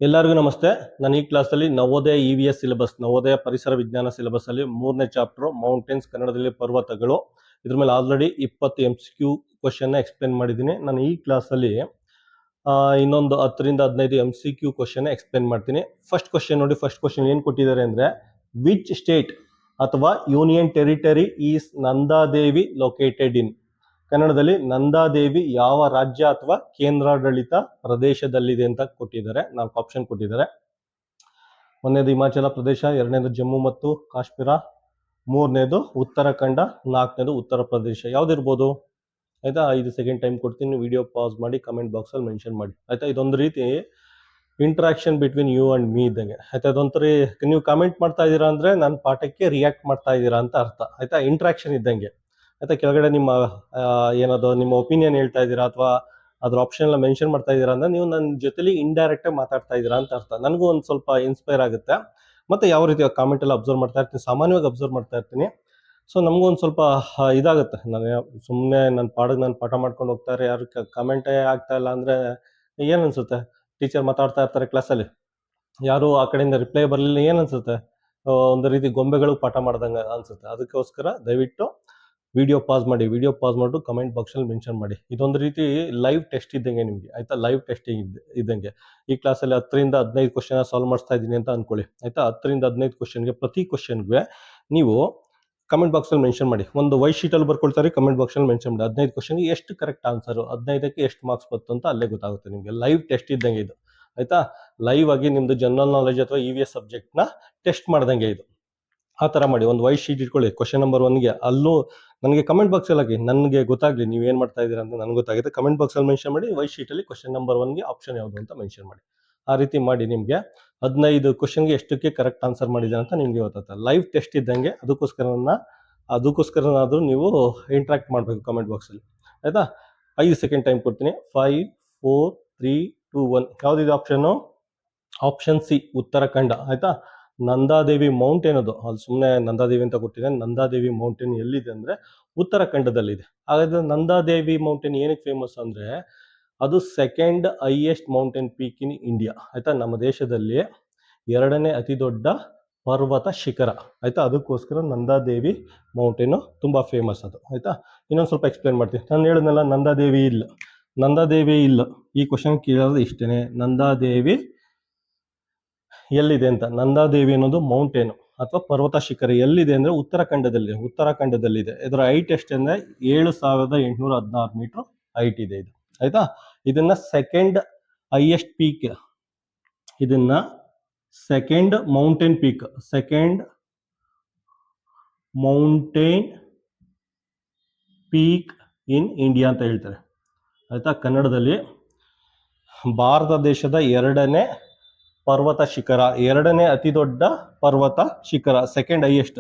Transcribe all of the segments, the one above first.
ಎಲ್ಲರಿಗೂ ನಮಸ್ತೆ. ನಾನು ಈ ಕ್ಲಾಸಲ್ಲಿ ನವೋದಯ EVS ಸಿಲೆಬಸ್, ನವೋದಯ ಪರಿಸರ ವಿಜ್ಞಾನ ಸಿಲೆಬಸ್ ಅಲ್ಲಿ 3ನೇ ಚಾಪ್ಟರ್ ಮೌಂಟೇನ್ಸ್, ಕನ್ನಡದಲ್ಲಿ ಪರ್ವತಗಳು. ಇದ್ರ ಮೇಲೆ ಆಲ್ರೆಡಿ 20 MCQ ಕ್ವಶನ್ ಎಕ್ಸ್ಪ್ಲೇನ್ ಮಾಡಿದ್ದೀನಿ. ನಾನು ಈ ಕ್ಲಾಸಲ್ಲಿ ಇನ್ನೊಂದು 10 ರಿಂದ 15 MCQ ಕ್ವಶನ್ ಎಕ್ಸ್ಪ್ಲೇನ್ ಮಾಡ್ತೀನಿ. ಫಸ್ಟ್ ಕ್ವಶನ್ ನೋಡಿ. ಫಸ್ಟ್ ಕ್ವಶನ್ ಏನ್ ಕೊಟ್ಟಿದ್ದಾರೆ ಅಂದ್ರೆ, ವಿಚ್ ಸ್ಟೇಟ್ ಅಥವಾ union territory is Nanda Devi located in? ಕನ್ನಡದಲ್ಲಿ ನಂದಾದೇವಿ ಯಾವ ರಾಜ್ಯ ಅಥವಾ ಕೇಂದ್ರಾಡಳಿತ ಪ್ರದೇಶದಲ್ಲಿದೆ ಅಂತ ಕೊಟ್ಟಿದ್ದಾರೆ. 4 ಆಪ್ಷನ್ ಕೊಟ್ಟಿದ್ದಾರೆ. ಒಂದನೇದು ಹಿಮಾಚಲ ಪ್ರದೇಶ, ಎರಡನೇದು ಜಮ್ಮು ಮತ್ತು ಕಾಶ್ಮೀರ, ಮೂರನೇದು ಉತ್ತರಾಖಂಡ, ನಾಲ್ಕನೇದು ಉತ್ತರ ಪ್ರದೇಶ. ಯಾವ್ದಿರ್ಬೋದು? ಆಯ್ತಾ, 5 ಸೆಕೆಂಡ್ ಟೈಮ್ ಕೊಡ್ತೀನಿ. ವಿಡಿಯೋ ಪಾಸ್ ಮಾಡಿ ಕಮೆಂಟ್ ಬಾಕ್ಸ್ ಅಲ್ಲಿ ಮೆನ್ಷನ್ ಮಾಡಿ. ಆಯ್ತಾ, ಇದೊಂದು ರೀತಿ interaction between you and me ಇದ್ದಂಗೆ. ಆಯ್ತಾ, ಅದೊಂಥರ ನೀವು ಕಮೆಂಟ್ ಮಾಡ್ತಾ ಇದ್ದೀರಾ ಅಂದ್ರೆ ನನ್ನ ಪಾಠಕ್ಕೆ ರಿಯಾಕ್ಟ್ ಮಾಡ್ತಾ ಇದ್ದೀರಾ ಅಂತ ಅರ್ಥ. ಆಯ್ತಾ, ಇಂಟ್ರಾಕ್ಷನ್ ಇದ್ದಂಗೆ. ಆಯ್ತಾ, ಕೆಳಗಡೆ ನಿಮ್ಮ ಏನದು ನಿಮ್ಮ ಒಪಿನಿಯನ್ ಹೇಳ್ತಾ ಇದ್ದೀರಾ ಅಥವಾ ಅದ್ರ ಆಪ್ಷನ್ ಎಲ್ಲ ಮೆನ್ಷನ್ ಮಾಡ್ತಾ ಇದ್ದೀರಾ ಅಂದ್ರೆ ನೀವು ನನ್ನ ಜೊತೆಲಿ ಇಂಡೈರೆಕ್ಟ್ ಆಗಿ ಮಾತಾಡ್ತಾ ಇದ್ದೀರಾ ಅಂತ ಅರ್ಥ. ನನಗೂ ಒಂದು ಸ್ವಲ್ಪ ಇನ್ಸ್ಪೈರ್ ಆಗುತ್ತೆ. ಮತ್ತೆ ಯಾವ ರೀತಿ ಕಾಮೆಂಟ್ ಎಲ್ಲ ಅಬ್ಸರ್ವ್ ಮಾಡ್ತಾ ಇರ್ತೀನಿ, ಸಾಮಾನ್ಯವಾಗಿ ಅಬ್ಸರ್ವ್ ಮಾಡ್ತಾ ಇರ್ತೀನಿ. ಸೊ ನಮಗೂ ಒಂದು ಸ್ವಲ್ಪ ಇದಾಗುತ್ತೆ. ನಾನು ಸುಮ್ಮನೆ ನನ್ನ ಪಾಡಿಗೆ ನಾನು ಪಾಠ ಮಾಡ್ಕೊಂಡು ಹೋಗ್ತಾರೆ, ಯಾರು ಕಮೆಂಟೇ ಆಗ್ತಾ ಇಲ್ಲ ಅಂದ್ರೆ ಏನ್ ಅನ್ಸುತ್ತೆ? ಟೀಚರ್ ಮಾತಾಡ್ತಾ ಇರ್ತಾರೆ ಕ್ಲಾಸಲ್ಲಿ, ಯಾರು ಆ ಕಡೆಯಿಂದ ರಿಪ್ಲೈ ಬರಲಿಲ್ಲ, ಏನ್ ಅನ್ಸುತ್ತೆ? ಒಂದು ರೀತಿ ಗೊಂಬೆಗಳು ಪಾಠ ಮಾಡ್ದಂಗೆ ಅನ್ಸುತ್ತೆ. ಅದಕ್ಕೋಸ್ಕರ ದಯವಿಟ್ಟು ವಿಡಿಯೋ ಪಾಸ್ ಮಾಡಿ, ವಿಡಿಯೋ ಪಾಸ್ ಮಾಡಿಟ್ಟು ಕಮೆಂಟ್ ಬಾಕ್ಸಲ್ಲಿ ಮೆನ್ಷನ್ ಮಾಡಿ. ಇದೊಂದು ರೀತಿ ಲೈವ್ ಟೆಸ್ಟ್ ಇದ್ದಂಗೆ ನಿಮಗೆ. ಆಯ್ತಾ, ಲೈವ್ ಟೆಸ್ಟಿಂಗ್ ಇದ್ದಂಗೆ. ಈ ಕ್ಲಾಸಲ್ಲಿ 10 ರಿಂದ 15 ಕ್ವಶನ್ ಸಾಲ್ವ್ ಮಾಡಿಸ್ತಾ ಇದ್ದೀನಿ ಅಂತ ಅನ್ಕೊಳ್ಳಿ. ಆಯ್ತಾ, 10 ರಿಂದ 15 ಕ್ವಶನ್ಗೆ, ಪ್ರತಿ ಕ್ವಶನ್ಗೆ ನೀವು ಕಮೆಂಟ್ ಬಾಕ್ಸಲ್ಲಿ ಮೆನ್ಷನ್ ಮಾಡಿ. ಒಂದು ವೈಟ್ ಶೀಟಲ್ಲಿ ಬರ್ಕೊಳ್ತಾರೆ, ಕಮೆಂಟ್ ಬಾಕ್ಸಲ್ಲಿ ಮೆನ್ಷನ್ ಮಾಡಿ 15 ಕ್ವಶನ್ಗೆ ಎಷ್ಟು ಕರೆಕ್ಟ್ ಆನ್ಸರ್, 15ಕ್ಕೆ ಎಷ್ಟು ಮಾರ್ಕ್ಸ್ ಬಂತು ಅಂತ ಅಲ್ಲೇ ಗೊತ್ತಾಗುತ್ತೆ ನಿಮಗೆ. ಲೈವ್ ಟೆಸ್ಟ್ ಇದ್ದಂಗೆ ಇದು. ಆಯ್ತಾ, ಲೈವ್ ಆಗಿ ನಿಮ್ದು ಜನರಲ್ ನಾಲೆಜ್ ಅಥವಾ EVS ಸಬ್ಜೆಕ್ಟ್ನ ಟೆಸ್ಟ್ ಮಾಡ್ದಂಗೆ ಇದು. ಆ ಥರ ಮಾಡಿ. ಒಂದು ವೈಟ್ ಶೀಟ್ ಇಟ್ಕೊಳ್ಳಿ, ಕ್ವಶನ್ ನಂಬರ್ 1ಗೆ. ಅಲ್ಲೂ ನನಗೆ ಕಮೆಂಟ್ ಬಾಕ್ಸಲ್ಲಿ ಹಾಕಿ, ನನಗೆ ಗೊತ್ತಾಗಲಿ ನೀವು ಏನು ಮಾಡ್ತಾ ಇದ್ದೀರಾ ಅಂತ ನನಗೆ ಗೊತ್ತಾಗುತ್ತೆ. ಕಮೆಂಟ್ ಬಾಕ್ಸಲ್ಲಿ ಮೆನ್ಷನ್ ಮಾಡಿ, ವೈಟ್ ಶೀಟಲ್ಲಿ ಕ್ವಶನ್ ನಂಬರ್ 1ಗೆ ಆಪ್ಷನ್ ಯಾವುದು ಅಂತ ಮೆನ್ಷನ್ ಮಾಡಿ. ಆ ರೀತಿ ಮಾಡಿ ನಿಮಗೆ 15 ಕ್ವಶನ್ಗೆ ಎಷ್ಟಕ್ಕೆ ಕರೆಕ್ಟ್ ಆನ್ಸರ್ ಮಾಡಿದ್ದಾರೆ ಅಂತ ನಿಮಗೆ ಗೊತ್ತಾಗುತ್ತೆ. ಲೈವ್ ಟೆಸ್ಟ್ ಇದ್ದಂಗೆ. ಅದಕ್ಕೋಸ್ಕರನಾದರೂ ನೀವು ಇಂಟ್ರಾಕ್ಟ್ ಮಾಡಬೇಕು ಕಮೆಂಟ್ ಬಾಕ್ಸಲ್ಲಿ. ಆಯ್ತಾ, 5 ಸೆಕೆಂಡ್ ಟೈಮ್ ಕೊಡ್ತೀನಿ. 5, 4, 3, 2, 1. ಯಾವುದಿದೆ ಆಪ್ಷನ್ನು? Option C, Uttarakhand. ಆಯ್ತಾ, ನಂದಾದೇವಿ ಮೌಂಟೇನ್ ಅದು. ಅಲ್ಲಿ ಸುಮ್ಮನೆ ನಂದಾದೇವಿ ಅಂತ ಕೊಟ್ಟಿದ್ದೇನೆ. ನಂದಾದೇವಿ ಮೌಂಟೇನ್ ಎಲ್ಲಿದೆ ಅಂದ್ರೆ ಉತ್ತರಾಖಂಡದಲ್ಲಿದೆ. ಹಾಗಾದ್ರೆ ನಂದಾದೇವಿ ಮೌಂಟೇನ್ ಏನಕ್ಕೆ ಫೇಮಸ್ ಅಂದ್ರೆ, ಅದು second highest mountain peak in India. ಆಯ್ತಾ, ನಮ್ಮ ದೇಶದಲ್ಲಿ 2ನೇ ಅತಿ ದೊಡ್ಡ ಪರ್ವತ ಶಿಖರ. ಆಯ್ತಾ, ಅದಕ್ಕೋಸ್ಕರ ನಂದಾದೇವಿ ಮೌಂಟೇನು ತುಂಬಾ ಫೇಮಸ್ ಅದು. ಆಯ್ತಾ, ಇನ್ನೊಂದು ಸ್ವಲ್ಪ ಎಕ್ಸ್ಪ್ಲೇನ್ ಮಾಡ್ತೀನಿ. ನಾನು ಹೇಳಿದ್ನಲ್ಲ, ನಂದಾದೇವಿ ಇಲ್ಲ. ಈ ಕ್ವಶನ್ ಕೇಳೋದು ಇಷ್ಟೇನೆ, ನಂದಾದೇವಿ ಎಲ್ಲಿದೆ ಅಂತ. ನಂದಾದೇವಿ ಅನ್ನೋದು ಮೌಂಟೇನ್ ಅಥವಾ ಪರ್ವತ ಶಿಖರ ಎಲ್ಲಿದೆ ಅಂದ್ರೆ ಉತ್ತರಾಖಂಡದಲ್ಲಿದೆ. ಇದರ ಹೈಟ್ ಎಷ್ಟಂದ್ರೆ 7816 ಮೀಟರ್ ಹೈಟ್ ಇದೆ ಇದು. ಆಯ್ತಾ, ಇದನ್ನ ಸೆಕೆಂಡ್ ಹೈಯೆಸ್ಟ್ ಪೀಕ್, ಇದನ್ನ second mountain peak in India ಅಂತ ಹೇಳ್ತಾರೆ. ಆಯ್ತಾ, ಕನ್ನಡದಲ್ಲಿ ಭಾರತ ದೇಶದ 2ನೇ ಪರ್ವತ ಶಿಖರ, 2ನೇ ಅತಿ ದೊಡ್ಡ ಪರ್ವತ ಶಿಖರ, ಸೆಕೆಂಡ್ ಹೈಯೆಸ್ಟ್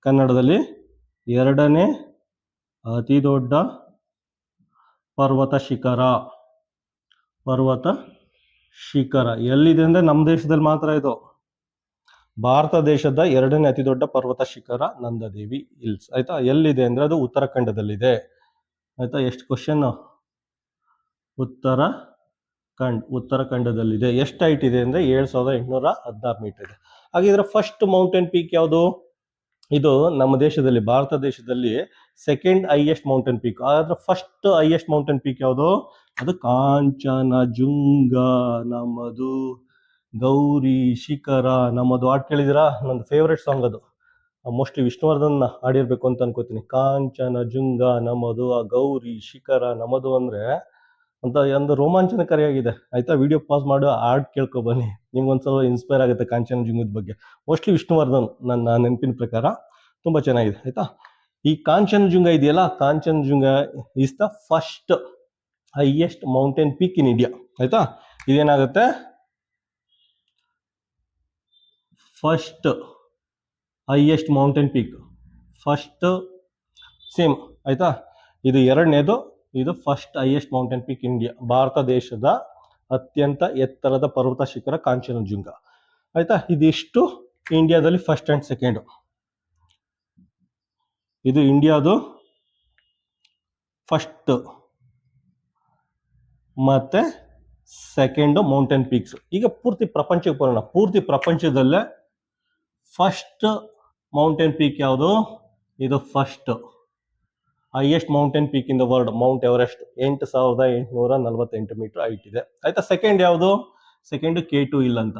ಕನ್ನಡದಲ್ಲಿ 2ನೇ ಅತಿ ದೊಡ್ಡ ಪರ್ವತ ಶಿಖರ ಎಲ್ಲಿದೆ ಅಂದ್ರೆ ನಮ್ಮ ದೇಶದಲ್ಲಿ ಮಾತ್ರ ಇದು. ಭಾರತ ದೇಶದ 2ನೇ ಅತಿ ದೊಡ್ಡ ಪರ್ವತ ಶಿಖರ ನಂದಾದೇವಿ ಹಿಲ್ಸ್. ಆಯ್ತಾ, ಎಲ್ಲಿದೆ ಅಂದ್ರೆ ಅದು ಉತ್ತರಾಖಂಡದಲ್ಲಿದೆ. ಆಯ್ತಾ, ಎಷ್ಟು ಕ್ವಶನ್? ಉತ್ತರಾಖಂಡದಲ್ಲಿದೆ. ಎಷ್ಟು ಹೈಟ್ ಇದೆ ಅಂದ್ರೆ 7816 ಮೀಟರ್ ಇದೆ. ಹಾಗಿದ್ರೆ ಫಸ್ಟ್ ಮೌಂಟೇನ್ ಪೀಕ್ ಯಾವುದು? ಇದು ನಮ್ಮ ದೇಶದಲ್ಲಿ, ಭಾರತ ದೇಶದಲ್ಲಿ ಸೆಕೆಂಡ್ ಹೈಯೆಸ್ಟ್ ಮೌಂಟೇನ್ ಪೀಕ್. ಆದ್ರೆ ಫಸ್ಟ್ ಹೈಯೆಸ್ಟ್ ಮೌಂಟೇನ್ ಪೀಕ್ ಯಾವುದು? ಅದು ಕಾಂಚನಜುಂಗ ನಮ್ಮದು, ಗೌರಿ ಶಿಖರ ನಮ್ಮದು. ಹಾಡು ಕೇಳಿದಿರಾ? ನನ್ನ ಫೇವ್ರೆಟ್ ಸಾಂಗ್ ಅದು. ಮೋಸ್ಟ್ಲಿ ವಿಷ್ಣುವರ್ಧನ್ ಹಾಡಿರ್ಬೇಕು ಅಂತ ಅನ್ಕೋತೀನಿ. ಕಾಂಚನಜುಂಗ ನಮ್ಮದು, ಆ ಗೌರಿ ಶಿಖರ ನಮ್ಮದು ಅಂದ್ರೆ ಅಂತ ಒಂದು ರೋಮಾಂಚನಕಾರಿಯಾಗಿದೆ. ಆಯ್ತಾ, ವಿಡಿಯೋ ಪಾಸ್ ಮಾಡು, ಹಾಡ್ ಕೇಳ್ಕೊ ಬನ್ನಿ, ನಿಮ್ಗೊಂದ್ಸಲ ಇನ್ಸ್ಪೈರ್ ಆಗುತ್ತೆ ಕಾಂಚನಜುಂಗದ ಬಗ್ಗೆ. ಮೋಸ್ಟ್ಲಿ ವಿಷ್ಣುವರ್ಧನ್, ನನ್ನ ನೆನಪಿನ ಪ್ರಕಾರ ತುಂಬಾ ಚೆನ್ನಾಗಿದೆ. ಆಯ್ತಾ, ಈ ಕಾಂಚನಜುಂಗ ಇದೆಯಲ್ಲ, Kanchenjunga is the first highest mountain peak in India. ಆಯ್ತಾ, ಇದೇನಾಗುತ್ತೆ? First highest mountain peak, first same. ಆಯ್ತಾ, ಇದು 2ನೇದು, ಇದು first highest mountain peak India. ಭಾರತ ದೇಶದ ಅತ್ಯಂತ ಎತ್ತರದ ಪರ್ವತ ಶಿಖರ ಕಾಂಚನಜುಂಗ. ಆಯ್ತಾ, ಇದಿಷ್ಟು ಇಂಡಿಯಾದಲ್ಲಿ ಫಸ್ಟ್ ಅಂಡ್ ಸೆಕೆಂಡ್. ಇದು ಇಂಡಿಯಾದು ಫಸ್ಟ್ ಮತ್ತೆ ಸೆಕೆಂಡು ಮೌಂಟೇನ್ ಪೀಕ್ಸ್. ಈಗ ಪೂರ್ತಿ ಪ್ರಪಂಚಕ್ಕೆ ಬರೋಣ. ಪೂರ್ತಿ ಪ್ರಪಂಚದಲ್ಲೇ ಫಸ್ಟ್ ಮೌಂಟೇನ್ ಪೀಕ್ ಯಾವುದು? ಇದು first highest mountain peak in the world, Mount Everest, 8,848 metre height ಇದೆ. ಆಯ್ತಾ. ಸೆಕೆಂಡ್ ಯಾವುದು? ಸೆಕೆಂಡ್ K2 ಹಿಲ್ ಅಂತ.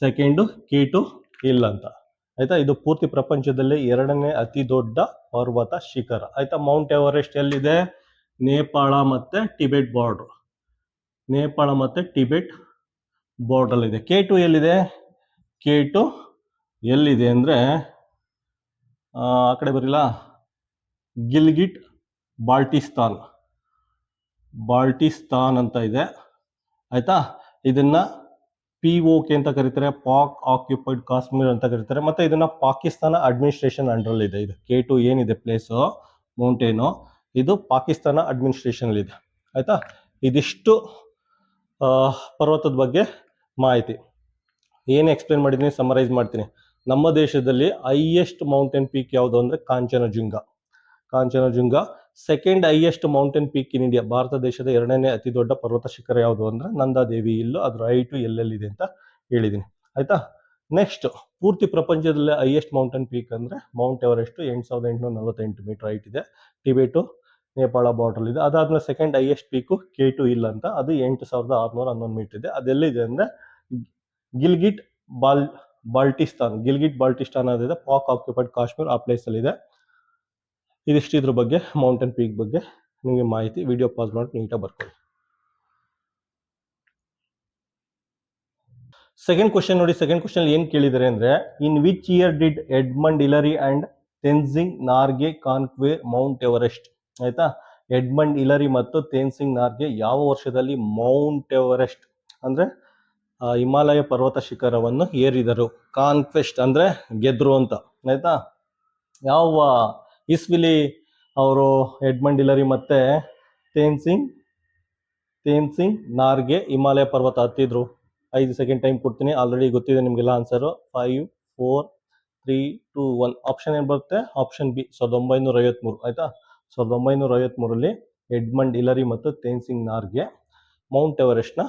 ಸೆಕೆಂಡು K2 ಹಿಲ್ ಅಂತ. ಆಯ್ತಾ. ಇದು ಪೂರ್ತಿ ಪ್ರಪಂಚದಲ್ಲಿ 2ನೇ ಅತಿ ದೊಡ್ಡ ಪರ್ವತ ಶಿಖರ. ಆಯ್ತಾ. ಮೌಂಟ್ ಎವರೆಸ್ಟ್ ಎಲ್ಲಿದೆ? ನೇಪಾಳ ಮತ್ತೆ ಟಿಬೆಟ್ ಬಾರ್ಡರ್. ನೇಪಾಳ ಮತ್ತೆ ಟಿಬೆಟ್ ಬಾರ್ಡರ್ ಇದೆ. K2 ಎಲ್ಲಿದೆ? K2 ಎಲ್ಲಿದೆ ಅಂದ್ರೆ ಆ ಕಡೆ ಬರಿಲ್ಲ, ಗಿಲ್ಗಿಟ್ ಬಾಲ್ಟಿಸ್ತಾನ್ ಅಂತ ಇದೆ. ಆಯ್ತಾ. ಇದನ್ನ POK ಅಂತ ಕರೀತಾರೆ, ಪಾಕ್ ಆಕ್ಯುಪೈಡ್ ಕಾಶ್ಮೀರ್ ಅಂತ ಕರೀತಾರೆ. ಮತ್ತೆ ಇದನ್ನ ಪಾಕಿಸ್ತಾನ ಅಡ್ಮಿನಿಸ್ಟ್ರೇಷನ್ ಅಂಡರ್ ಇದೆ. ಇದು K2 ಏನಿದೆ ಪ್ಲೇಸು, ಮೌಂಟೇನು, ಇದು ಪಾಕಿಸ್ತಾನ ಅಡ್ಮಿನಿಸ್ಟ್ರೇಷನ್ ಇದೆ. ಆಯ್ತಾ. ಇದಿಷ್ಟು ಪರ್ವತದ ಬಗ್ಗೆ ಮಾಹಿತಿ. ಏನು ಎಕ್ಸ್ಪ್ಲೇನ್ ಮಾಡಿದ್ದೀನಿ ಸಮರೈಸ್ ಮಾಡ್ತೀನಿ. ನಮ್ಮ ದೇಶದಲ್ಲಿ ಹೈಯೆಸ್ಟ್ ಮೌಂಟೇನ್ ಪೀಕ್ ಯಾವುದು ಅಂದ್ರೆ Kanchenjunga. Second highest mountain peak in India, ಭಾರತ ದೇಶದ 2ನೇ ಅತಿ ದೊಡ್ಡ ಪರ್ವತ ಶಿಖರ ಯಾವುದು ಅಂದ್ರೆ ನಂದಾದೇವಿ ಹಿಲ್ಲು. ಅದ್ರ ಹೈಟು ಎಲ್ಲೆಲ್ಲಿದೆ ಅಂತ ಹೇಳಿದ್ದೀನಿ. ಆಯ್ತಾ. ನೆಕ್ಸ್ಟ್, ಪೂರ್ತಿ ಪ್ರಪಂಚದಲ್ಲೇ ಹೈಯೆಸ್ಟ್ ಮೌಂಟೇನ್ ಪೀಕ್ ಅಂದ್ರೆ ಮೌಂಟ್ ಎವರೆಸ್ಟ್, 8,848 ಮೀಟರ್ ಹೈಟ್ ಇದೆ. ಟಿಬೆಟು ನೇಪಾಳ ಬಾರ್ಡರ್ ಇದೆ. ಅದಾದ್ಮೇಲೆ ಸೆಕೆಂಡ್ ಹೈಯೆಸ್ಟ್ ಪೀಕು K2 ಹಿಲ್ ಅಂತ, ಅದು 8,611 ಮೀಟರ್ ಇದೆ. ಅದೆಲ್ಲಿದೆ ಅಂದ್ರೆ ಗಿಲ್ಗಿಟ್ ಬಾಲ್ಟಿಸ್ತಾನ್ ಅದಿದೆ, ಪಾಕ್ ಆಕ್ಯುಪೈಡ್ ಕಾಶ್ಮೀರ್, ಆ ಪ್ಲೇಸ್ ಅಲ್ಲಿ ಇದೆ. ಇದಿಷ್ಟು ಇದ್ರ ಬಗ್ಗೆ, ಮೌಂಟೇನ್ ಪೀಕ್ ಬಗ್ಗೆ ನಿಮಗೆ ಮಾಹಿತಿ. ವಿಡಿಯೋ ಪಾಸ್ ಮಾಡಿ ನೀಟಾಗಿ ಬರ್ಕೊಳ್ಳಿ. ಸೆಕೆಂಡ್ ಕ್ವಶನ್ ನೋಡಿ. ಸೆಕೆಂಡ್ ಕ್ವಶನ್ ಏನ್ ಕೇಳಿದರೆ ಅಂದ್ರೆ, in which year did Edmund Hillary and Tenzing Norgay conquer Mount Everest? ಆಯ್ತಾ. ಎಡ್ಮಂಡ್ ಹಿಲರಿ ಮತ್ತು ತೆನ್ಸಿಂಗ್ ನಾರ್ಗೆ ಯಾವ ವರ್ಷದಲ್ಲಿ ಮೌಂಟ್ ಎವರೆಸ್ಟ್ ಅಂದ್ರೆ ಹಿಮಾಲಯ ಪರ್ವತ ಶಿಖರವನ್ನು ಏರಿದರು? ಕಾನ್ಕ್ವೆಸ್ಟ್ ಅಂದ್ರೆ ಗೆದ್ರು ಅಂತ. ಆಯ್ತಾ. ಯಾವ ಇಸ್ವಿಲಿ ಅವರು ಎಡ್ಮಂಡ್ ಹಿಲರಿ ಮತ್ತೆ ತೇನ್ಸಿಂಗ್ ನಾರ್ಗೆ ಹಿಮಾಲಯ ಪರ್ವತ ಹತ್ತಿದ್ರು? 5 ಸೆಕೆಂಡ್ ಟೈಮ್ ಕೊಡ್ತೀನಿ. ಆಲ್ರೆಡಿ ಗೊತ್ತಿದೆ ನಿಮಗೆಲ್ಲ ಆನ್ಸರು. 5, 4, 3, 2, 1. ಆಪ್ಷನ್ ಏನು ಬರುತ್ತೆ? Option B, 1953. ಆಯ್ತಾ. 1953ರಲ್ಲಿ ಎಡ್ಮಂಡ್ ಹಿಲರಿ ಮತ್ತು ತೇನ್ಸಿಂಗ್ ನಾರ್ಗೆ ಮೌಂಟ್ ಎವರೆಸ್ಟ್ನ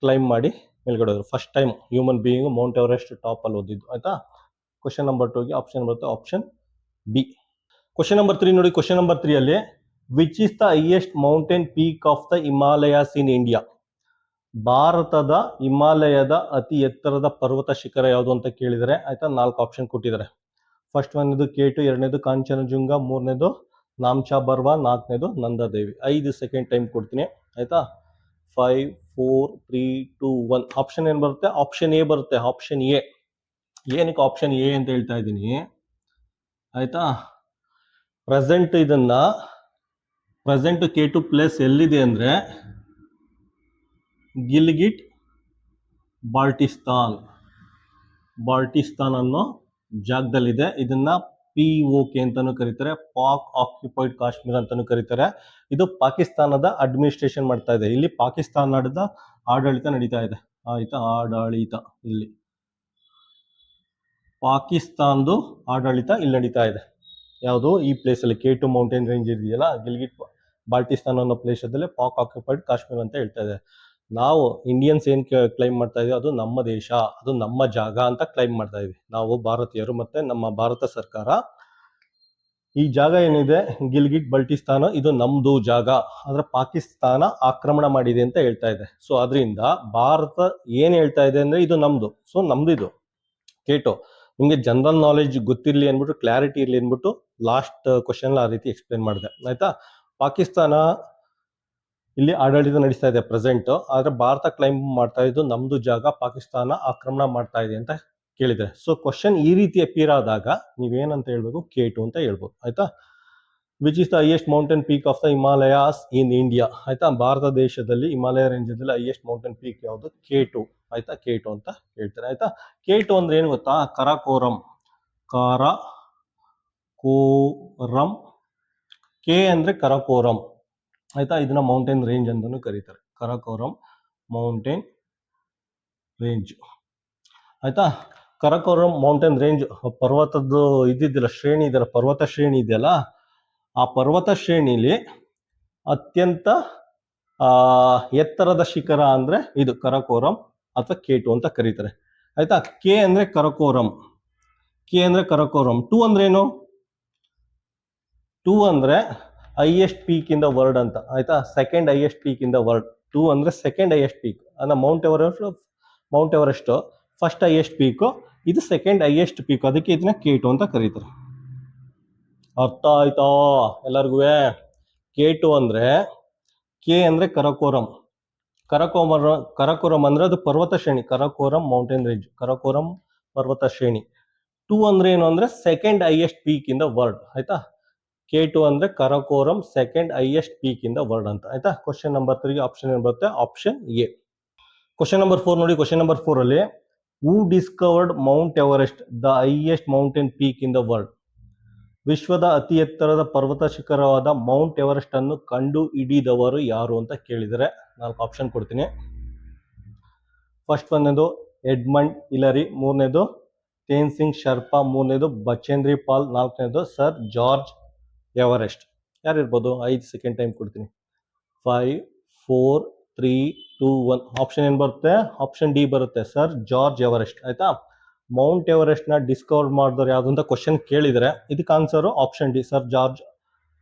ಕ್ಲೈಮ್ ಮಾಡಿ ಮೇಲ್ಗಡೆ ಹೋದ್ರು. First time human being Mount Everest top ಅಲ್ಲಿ ಓದಿದ್ದು. ಆಯ್ತಾ. ಕ್ವಶನ್ ನಂಬರ್ 2ಗೆ ಆಪ್ಷನ್ ಬರುತ್ತೆ, ಆಪ್ಷನ್ ಬಿ. ಕ್ವಶನ್ ನಂಬರ್ 3 ನೋಡಿ. ಕ್ವಶನ್ ನಂಬರ್ 3 ಅಲ್ಲಿ which is the highest mountain peak of the Himalayas in India? ಭಾರತದ ಹಿಮಾಲಯದ ಅತಿ ಎತ್ತರದ ಪರ್ವತ ಶಿಖರ ಯಾವುದು ಅಂತ ಕೇಳಿದರೆ. ಆಯ್ತಾ. 4 ಆಪ್ಷನ್ ಕೊಟ್ಟಿದ್ದಾರೆ. ಫಸ್ಟ್ ಒನ್ ಇದು K2, ಎರಡನೇದು ಕಾಂಚನಜುಂಗ, ಮೂರನೇದು ನಾಮ್ಚಾ ಬರ್ವಾ, ನಾಲ್ಕನೇದು ನಂದಾದೇವಿ. 5 ಸೆಕೆಂಡ್ ಟೈಮ್ ಕೊಡ್ತೀನಿ. ಆಯ್ತಾ. 5, 4, 3, 2, 1. ಆಪ್ಷನ್ ಏನು ಬರುತ್ತೆ? ಆಪ್ಷನ್ ಎ ಬರುತ್ತೆ. Option A. ಏನಕ್ಕೆ ಆಪ್ಷನ್ ಎ ಅಂತ ಹೇಳ್ತಾ ಇದ್ದೀನಿ? ಆಯ್ತಾ. ಪ್ರೆಸೆಂಟ್ K2 ಪ್ಲೇಸ್ ಎಲ್ಲಿದೆ ಅಂದ್ರೆ ಗಿಲ್ಗಿಟ್ ಬಾಲ್ಟಿಸ್ತಾನ್ ಅನ್ನೋ ಜಾಗದಲ್ಲಿದೆ. ಇದನ್ನ POK ಅಂತಾನು ಕರೀತಾರೆ, ಪಾಕ್ ಆಕ್ಯುಪೈಡ್ ಕಾಶ್ಮೀರ್ ಅಂತಾನು ಕರೀತಾರೆ. ಇದು ಪಾಕಿಸ್ತಾನದ ಅಡ್ಮಿನಿಸ್ಟ್ರೇಷನ್ ಮಾಡ್ತಾ ಇದೆ. ಇಲ್ಲಿ ಪಾಕಿಸ್ತಾನದ ಆಡಳಿತ ನಡೀತಾ ಇದೆ. ಆಯ್ತಾ. ಇಲ್ಲಿ ಪಾಕಿಸ್ತಾನದ ಆಡಳಿತ ಇಲ್ಲಿ ನಡೀತಾ ಇದೆ. ಯಾವುದು? ಈ ಪ್ಲೇಸ್ ಅಲ್ಲಿ K2 ಮೌಂಟೇನ್ ರೇಂಜ್ ಇದೆಯಲ್ಲ, ಗಿಲ್ಗಿಟ್ ಬಾಲ್ಟಿಸ್ತಾನ್ ಅನ್ನೋ ಪ್ಲೇಸ್ ಅಲ್ಲೇ ಪಾಕ್ ಆಕ್ಯುಪೈಡ್ ಕಾಶ್ಮೀರ್ ಅಂತ ಹೇಳ್ತಾ ಇದೆ. ನಾವು ಇಂಡಿಯನ್ಸ್ ಏನ್ ಕ್ಲೈಮ್ ಮಾಡ್ತಾ ಇದೀವಿ, ಅದು ನಮ್ಮ ದೇಶ, ಅದು ನಮ್ಮ ಜಾಗ ಅಂತ ಕ್ಲೈಮ್ ಮಾಡ್ತಾ ಇದೀವಿ ನಾವು ಭಾರತೀಯರು. ಮತ್ತೆ ನಮ್ಮ ಭಾರತ ಸರ್ಕಾರ ಈ ಜಾಗ ಏನಿದೆ ಗಿಲ್ಗಿಟ್ ಬಾಲ್ಟಿಸ್ತಾನ, ಇದು ನಮ್ದು ಜಾಗ, ಆದ್ರೆ ಪಾಕಿಸ್ತಾನ ಆಕ್ರಮಣ ಮಾಡಿದೆ ಅಂತ ಹೇಳ್ತಾ ಇದೆ. ಸೊ ಅದರಿಂದ ಭಾರತ ಏನ್ ಹೇಳ್ತಾ ಇದೆ ಅಂದ್ರೆ ಇದು ನಮ್ದು. ಸೊ ನಮ್ದು ಇದು K2. ನಿಮ್ಗೆ ಜನರಲ್ ನಾಲೆಜ್ ಗೊತ್ತಿರ್ಲಿ ಅನ್ಬಿಟ್ಟು, ಕ್ಲಾರಿಟಿ ಇರ್ಲಿ ಅನ್ಬಿಟ್ಟು ಲಾಸ್ಟ್ ಕ್ವಶನ್ ಆ ರೀತಿ ಎಕ್ಸ್ಪ್ಲೇನ್ ಮಾಡಿದೆ. ಆಯ್ತಾ. ಪಾಕಿಸ್ತಾನ ಇಲ್ಲಿ ಆಡಳಿತ ನಡೆಸ್ತಾ ಇದೆ ಪ್ರೆಸೆಂಟ್, ಆದ್ರೆ ಭಾರತ ಕ್ಲೈಮ್ ಮಾಡ್ತಾ ಇದ್ದು ನಮ್ದು ಜಾಗ, ಪಾಕಿಸ್ತಾನ ಆಕ್ರಮಣ ಮಾಡ್ತಾ ಇದೆ ಅಂತ ಕೇಳಿದೆ. ಸೊ ಕ್ವಶನ್ ಈ ರೀತಿ ಅಪಿಯರ್ ಆದಾಗ ನೀವೇನಂತ ಹೇಳ್ಬೇಕು? K2 ಅಂತ ಹೇಳ್ಬೋದು. ಆಯ್ತಾ. Which is the highest mountain peak of the Himalayas in India? ಆಯ್ತಾ. ಭಾರತ ದೇಶದಲ್ಲಿ ಹಿಮಾಲಯ ರೇಂಜಲ್ಲಿ ಹೈಯೆಸ್ಟ್ ಮೌಂಟೇನ್ ಪೀಕ್ ಯಾವುದು? K2. ಆಯ್ತಾ. K2 ಅಂತ ಹೇಳ್ತಾರೆ. ಆಯ್ತಾ. K2 ಅಂದ್ರೆ ಏನು ಗೊತ್ತಾ? ಕರಾಕೋರಂ. K ಅಂದ್ರೆ ಕರಾಕೋರಂ. ಆಯ್ತಾ. ಇದನ್ನ ಮೌಂಟೇನ್ ರೇಂಜ್ ಅಂತಾನು ಕರೀತಾರೆ, ಕರಾಕೋರಂ ಮೌಂಟೇನ್ ರೇಂಜ್. ಆಯ್ತಾ. ಕರಾಕೋರಂ ಮೌಂಟೇನ್ ರೇಂಜ್ ಪರ್ವತದ್ದು ಇದ್ದಿದ್ದಿಲ್ಲ, ಶ್ರೇಣಿ ಇದೆಯಲ್ಲ, ಪರ್ವತ ಶ್ರೇಣಿ ಇದೆಯಲ್ಲ, ಆ ಪರ್ವತ ಶ್ರೇಣಿಲಿ ಅತ್ಯಂತ ಎತ್ತರದ ಶಿಖರ ಅಂದ್ರೆ ಇದು ಕರಕೋರಂ ಅಥವಾ K2 ಅಂತ ಕರೀತಾರೆ. ಆಯ್ತಾ. ಕೆ ಅಂದ್ರೆ ಕರಕೋರಂ, ಟು ಅಂದ್ರೆ ಏನು? ಟು ಅಂದ್ರೆ highest peak in the world ಅಂತ. ಆಯ್ತಾ. Second highest peak in the world. Two ಅಂದ್ರೆ ಸೆಕೆಂಡ್ ಹೈಯೆಸ್ಟ್ ಪೀಕ್. ಅಂದ್ರೆ Mount Everest first highest peak, ಇದು ಸೆಕೆಂಡ್ ಹೈಯೆಸ್ಟ್ ಪೀಕ್, ಅದಕ್ಕೆ ಇದನ್ನ K2 ಅಂತ ಕರೀತಾರೆ. ಅರ್ಥ ಆಯ್ತಾ ಎಲ್ಲರಿಗೂ? K2 ಅಂದ್ರೆ ಕೆ ಅಂದ್ರೆ ಕರಕೋರಂ, ಕರಕೋರಂ ಅಂದ್ರೆ ಅದು ಪರ್ವತ ಶ್ರೇಣಿ, ಕರಕೋರಂ ಮೌಂಟೇನ್ ರೇಂಜ್, ಕರಕೋರಂ ಪರ್ವತ ಶ್ರೇಣಿ. ಟು ಅಂದ್ರೆ ಏನು ಅಂದ್ರೆ second highest peak in the world. ಆಯ್ತಾ. K2 ಅಂದ್ರೆ Karakoram second highest peak in the world ಅಂತ. ಆಯ್ತಾ. ಕ್ವಶನ್ ನಂಬರ್ 3 ಆಪ್ಷನ್ ಏನು ಬರುತ್ತೆ? Option A. ಕ್ವಶನ್ ನಂಬರ್ 4 ನೋಡಿ. ಕ್ವಶನ್ ನಂಬರ್ 4 ಅಲ್ಲಿ who discovered Mount Everest, the highest mountain peak in the world? ವಿಶ್ವದ ಅತಿ ಎತ್ತರದ ಪರ್ವತ ಶಿಖರವಾದ ಮೌಂಟ್ ಎವರೆಸ್ಟ್ ಅನ್ನು ಕಂಡು ಹಿಡಿದವರು ಯಾರು ಅಂತ ಕೇಳಿದರೆ 4 ಆಪ್ಷನ್ ಕೊಡ್ತೀನಿ. ಫಸ್ಟ್ ಒಂದೇದು ಎಡ್ಮಂಡ್ ಹಿಲರಿ, ಮೂರನೇದು ತೇನ್ಸಿಂಗ್ ಶರ್ಪಾ, ಮೂರನೇದು ಬಚೇಂದ್ರಿ ಪಾಲ್, ನಾಲ್ಕನೇದು ಸರ್ ಜಾರ್ಜ್ ಎವರೆಸ್ಟ್. ಯಾರಿರ್ಬೋದು? 5 ಸೆಕೆಂಡ್ ಟೈಮ್ ಕೊಡ್ತೀನಿ. 5 4 3 2 1. ಆಪ್ಷನ್ ಏನು ಬರುತ್ತೆ? ಆಪ್ಷನ್ ಡಿ ಬರುತ್ತೆ, ಸರ್ ಜಾರ್ಜ್ ಎವರೆಸ್ಟ್. ಆಯ್ತಾ. ಮೌಂಟ್ ಎವರೆಸ್ಟ್ ನ ಡಿಸ್ಕವರ್ ಮಾಡಿದವರು ಯಾವ್ದು ಅಂತ ಕ್ವಶನ್ ಕೇಳಿದರೆ ಇದಕ್ಕೆ answer option D, sir George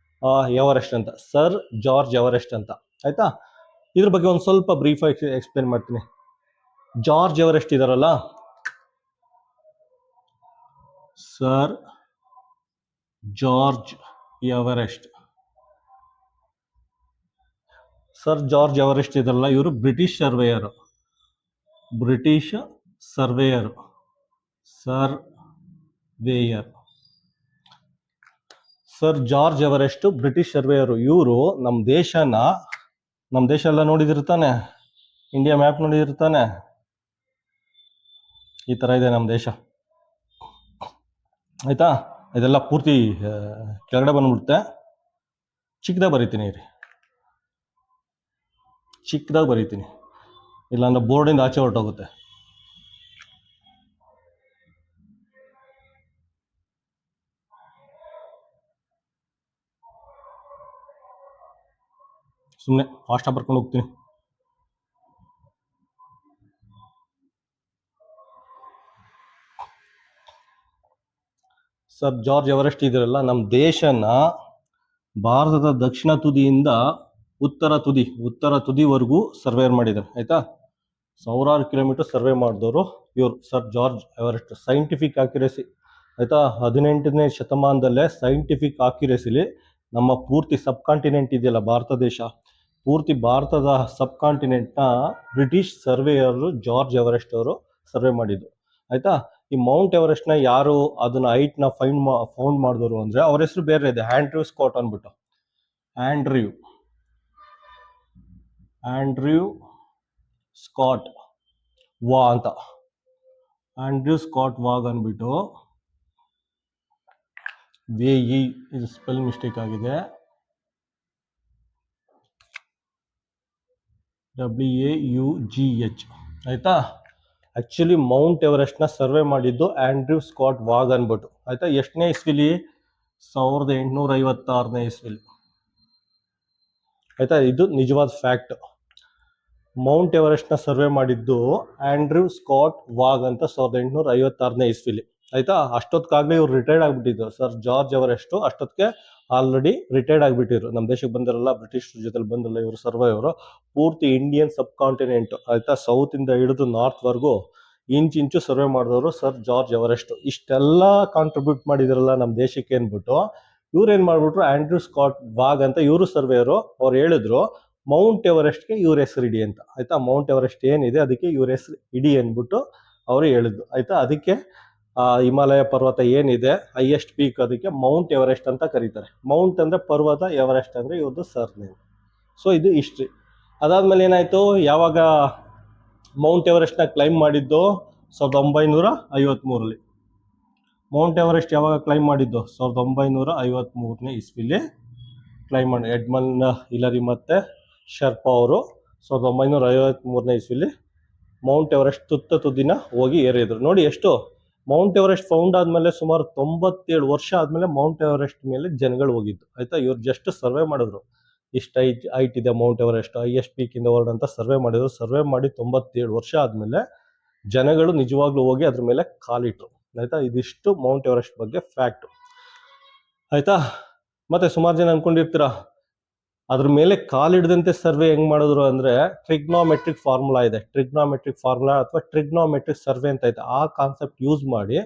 Everest ಅಂತ. ಸರ್ ಜಾರ್ಜ್ ಎವರೆಸ್ಟ್ ಅಂತ. ಆಯ್ತಾ. ಇದ್ರ ಬಗ್ಗೆ ಒಂದು ಸ್ವಲ್ಪ ಬ್ರೀಫ್ ಆಗಿ ಎಕ್ಸ್ಪ್ಲೇನ್ ಮಾಡ್ತೀನಿ. ಜಾರ್ಜ್ ಎವರೆಸ್ಟ್ ಇದಾರಲ್ಲ, sir George Everest, sir George Everest ಇದಾರಲ್ಲ, ಇವರು British surveyor, sir George Everest British surveyor. ಇವರು ನಮ್ಮ ದೇಶ ಎಲ್ಲ ನೋಡಿದಿರ್ತಾನೆ, ಇಂಡಿಯಾ ಮ್ಯಾಪ್ ನೋಡಿದಿರ್ತಾನೆ, ಈ ತರ ಇದೆ ನಮ್ಮ ದೇಶ. ಆಯ್ತಾ. ಇದೆಲ್ಲ ಪೂರ್ತಿ ಕೆಳಗಡೆ ಬಂದ್ಬಿಡುತ್ತೆ. ಚಿಕ್ಕದಾಗಿ ಬರೀತೀನಿ, ಇಲ್ಲಾಂದ್ರೆ ಬೋರ್ಡಿಂದ ಆಚೆ ಹೊರಟೋಗುತ್ತೆ. ಸುಮ್ಮನೆ ಫಾಸ್ಟಾಗಿ ಬರ್ಕೊಂಡು ಹೋಗ್ತೀನಿ. ಸರ್ ಜಾರ್ಜ್ ಎವರೆಸ್ಟ್ ಇದ್ರಲ್ಲ, ನಮ್ಮ ದೇಶನ ಭಾರತದ ದಕ್ಷಿಣ ತುದಿಯಿಂದ ಉತ್ತರ ತುದಿವರೆಗೂ ಸರ್ವೆ ಮಾಡಿದ್ದಾರೆ. ಆಯ್ತಾ. ಸಾವಿರಾರು ಕಿಲೋಮೀಟರ್ ಸರ್ವೆ ಮಾಡಿದವರು ಇವರು, sir George Everest. Scientific accuracy. ಆಯ್ತಾ. 18ನೇ ಶತಮಾನದಲ್ಲೇ ಸೈಂಟಿಫಿಕ್ ಆಕ್ಯುರೇಸಿಲಿ ನಮ್ಮ ಪೂರ್ತಿ ಸಬ್ ಕಾಂಟಿನೆಂಟ್ ಇದೆಯಲ್ಲ, ಭಾರತ ದೇಶ, ಪೂರ್ತಿ ಭಾರತದ ಸಬ್ ಕಾಂಟಿನೆಂಟ್ನ ಬ್ರಿಟಿಷ್ ಸರ್ವೇಯರು ಜಾರ್ಜ್ ಎವರೆಸ್ಟ್ ಅವರು ಸರ್ವೆ ಮಾಡಿದ್ದು. ಆಯ್ತಾ. ಈ ಮೌಂಟ್ ಎವರೆಸ್ಟ್ ನ ಯಾರು ಅದನ್ನ ಹೈಟ್ ನ ಫೌಂಡ್ ಮಾಡಿದವರು ಅಂದ್ರೆ ಅವ್ರ ಹೆಸರು ಬೇರೆ ಇದೆ, ಆಂಡ್ರ್ಯೂ ಸ್ಕಾಟ್ ಅಂದ್ಬಿಟ್ಟು. ಆಂಡ್ರ್ಯೂ ಸ್ಕಾಟ್ ವಾ ಅಂತ. ಆಂಡ್ರ್ಯೂ ಸ್ಕಾಟ್ ವಾಗ್ ಅಂದ್ಬಿಟ್ಟು, ಇದು ಸ್ಪೆಲ್ ಮಿಸ್ಟೇಕ್ ಆಗಿದೆ, WAUGH. ಆಯ್ತಾ. ಆಕ್ಚುಲಿ ಮೌಂಟ್ ಎವರೆಸ್ಟ್ ನ ಸರ್ವೆ ಮಾಡಿದ್ದು ಆಂಡ್ರ್ಯೂ ಸ್ಕಾಟ್ ವಾಗ್ ಅನ್ಬಿಟ್ಟು. ಆಯ್ತಾ. ಎಷ್ಟನೇ ಇಸ್ವಿಲಿ? 1856ನೇ ಇಸ್ವಿಲಿ. ಆಯ್ತಾ. ಇದು ನಿಜವಾದ ಫ್ಯಾಕ್ಟ್. ಮೌಂಟ್ ಎವರೆಸ್ಟ್ ನ ಸರ್ವೆ ಮಾಡಿದ್ದು ಆಂಡ್ರ್ಯೂ ಸ್ಕಾಟ್ ವಾಗ್ ಅಂತ 1856ನೇ ಇಸ್ವಿಲಿ. ಆಯ್ತಾ. ಅಷ್ಟೊತ್ತಿಗಾಗ್ಲೇ ಇವ್ರು ರಿಟೈರ್ಡ್ ಆಗ್ಬಿಟ್ಟಿದ್ರು. ಸರ್ ಜಾರ್ಜ್ ಎವರೆಸ್ಟ್ ಅಷ್ಟೊತ್ತಿಗೆ ಆಲ್ರೆಡಿ ರಿಟೈರ್ಡ್ ಆಗ್ಬಿಟ್ಟಿದ್ರು. ನಮ್ಮ ದೇಶಕ್ಕೆ ಬಂದಿರಲ್ಲ, ಬ್ರಿಟಿಷ್ ಜೊತೆ ಬಂದಿರಲ್ಲ, ಇವರು ಸರ್ವೇಯವರು ಪೂರ್ತಿ ಇಂಡಿಯನ್ ಸಬ್ ಕಾಂಟಿನೆಂಟ್, ಆಯ್ತಾ, ಸೌತ್ ಇಂದ ಹಿಡಿದು ನಾರ್ತ್ ವರ್ಗು ಇಂಚು ಸರ್ವೆ ಮಾಡಿದವರು ಸರ್ ಜಾರ್ಜ್ ಎವರೆಸ್ಟ್. ಇಷ್ಟೆಲ್ಲ ಕಾಂಟ್ರಿಬ್ಯೂಟ್ ಮಾಡಿದಿರಲ್ಲ ನಮ್ಮ ದೇಶಕ್ಕೆ ಅಂದ್ಬಿಟ್ಟು ಇವ್ರು ಏನ್ ಮಾಡ್ಬಿಟ್ರು, ಆಂಡ್ರ್ಯೂ ಸ್ಕಾಟ್ ವಾಗ್ ಅಂತ ಇವರು ಸರ್ವೇಯರು, ಅವ್ರು ಹೇಳಿದ್ರು ಮೌಂಟ್ ಎವರೆಸ್ಟ್ಗೆ ಇವ್ರ ಹೆಸರು ಇಡಿ ಅಂತ. ಆಯ್ತಾ. ಮೌಂಟ್ ಎವರೆಸ್ಟ್ ಏನಿದೆ ಅದಕ್ಕೆ ಇವ್ರ ಹೆಸರು ಇಡಿ ಅಂದ್ಬಿಟ್ಟು ಅವರು ಹೇಳಿದ್ರು. ಆಯ್ತಾ. ಅದಕ್ಕೆ ಹಿಮಾಲಯ ಪರ್ವತ ಏನಿದೆ ಹೈಯೆಸ್ಟ್ ಪೀಕ್, ಅದಕ್ಕೆ ಮೌಂಟ್ ಎವರೆಸ್ಟ್ ಅಂತ ಕರೀತಾರೆ. ಮೌಂಟ್ ಅಂದ್ರೆ ಪರ್ವತ, ಎವರೆಸ್ಟ್ ಅಂದ್ರೆ ಇವ್ರದ್ದು ಸರ್ ನೇಮ್. ಸೊ ಇದು ಹಿಸ್ಟ್ರಿ. ಅದಾದ್ಮೇಲೆ ಏನಾಯ್ತು, ಯಾವಾಗ ಮೌಂಟ್ ಎವರೆಸ್ಟ್ ನ ಕ್ಲೈಮ್ ಮಾಡಿದ್ದು? 1953ರಲ್ಲಿ. ಮೌಂಟ್ ಎವರೆಸ್ಟ್ ಯಾವಾಗ ಕ್ಲೈಮ್ ಮಾಡಿದ್ದು? 1953ನೇ ಇಸ್ವಿಲಿ ಕ್ಲೈಮ್ ಮಾಡಿ. ಎಡ್ಮಂಡ್ ಹಿಲರಿ ಮತ್ತೆ ಶರ್ಪಾ ಅವರು 1953ನೇ ಇಸ್ವಿಲಿ ಮೌಂಟ್ ಎವರೆಸ್ಟ್ ತುದಿನ ಹೋಗಿ ಏರಿದ್ರು. ನೋಡಿ ಎಷ್ಟು, ಮೌಂಟ್ ಎವರೆಸ್ಟ್ ಫೌಂಡ್ ಆದ್ಮೇಲೆ ಸುಮಾರು 97 ವರ್ಷ ಆದ್ಮೇಲೆ ಮೌಂಟ್ ಎವರೆಸ್ಟ್ ಮೇಲೆ ಜನಗಳು ಹೋಗಿದ್ದು. ಆಯ್ತಾ. ಇವ್ರು ಜಸ್ಟ್ ಸರ್ವೆ ಮಾಡಿದ್ರು. ಇಷ್ಟು ಹೈಟ್ ಇದೆ Mount Everest, highest peak in the world ಅಂತ ಸರ್ವೆ ಮಾಡಿದ್ರು. ಸರ್ವೆ ಮಾಡಿ 97 ವರ್ಷ ಆದಮೇಲೆ ಜನಗಳು ನಿಜವಾಗ್ಲೂ ಹೋಗಿ ಅದ್ರ ಮೇಲೆ ಕಾಲಿಟ್ರು. ಆಯ್ತಾ, ಇದಿಷ್ಟು ಮೌಂಟ್ ಎವರೆಸ್ಟ್ ಬಗ್ಗೆ ಫ್ಯಾಕ್ಟ್. ಆಯ್ತಾ, ಮತ್ತೆ ಸುಮಾರು ಜನ ಅನ್ಕೊಂಡಿರ್ತೀರಾ ಅದ್ರ ಮೇಲೆ ಕಾಲಿಡದಂತೆ ಸರ್ವೆ ಹೆಂಗ್ ಮಾಡಿದ್ರು ಅಂದ್ರೆ, ಟ್ರಿಗ್ನೋಮೆಟ್ರಿಕ್ ಫಾರ್ಮುಲಾ ಇದೆ. ಟ್ರಿಗ್ನೋಮೆಟ್ರಿಕ್ ಫಾರ್ಮುಲಾ ಅಥವಾ ಟ್ರಿಗ್ನೋಮೆಟ್ರಿಕ್ ಸರ್ವೆ ಅಂತ ಐತೆ. ಆ ಕಾನ್ಸೆಪ್ಟ್ ಯೂಸ್ ಮಾಡಿ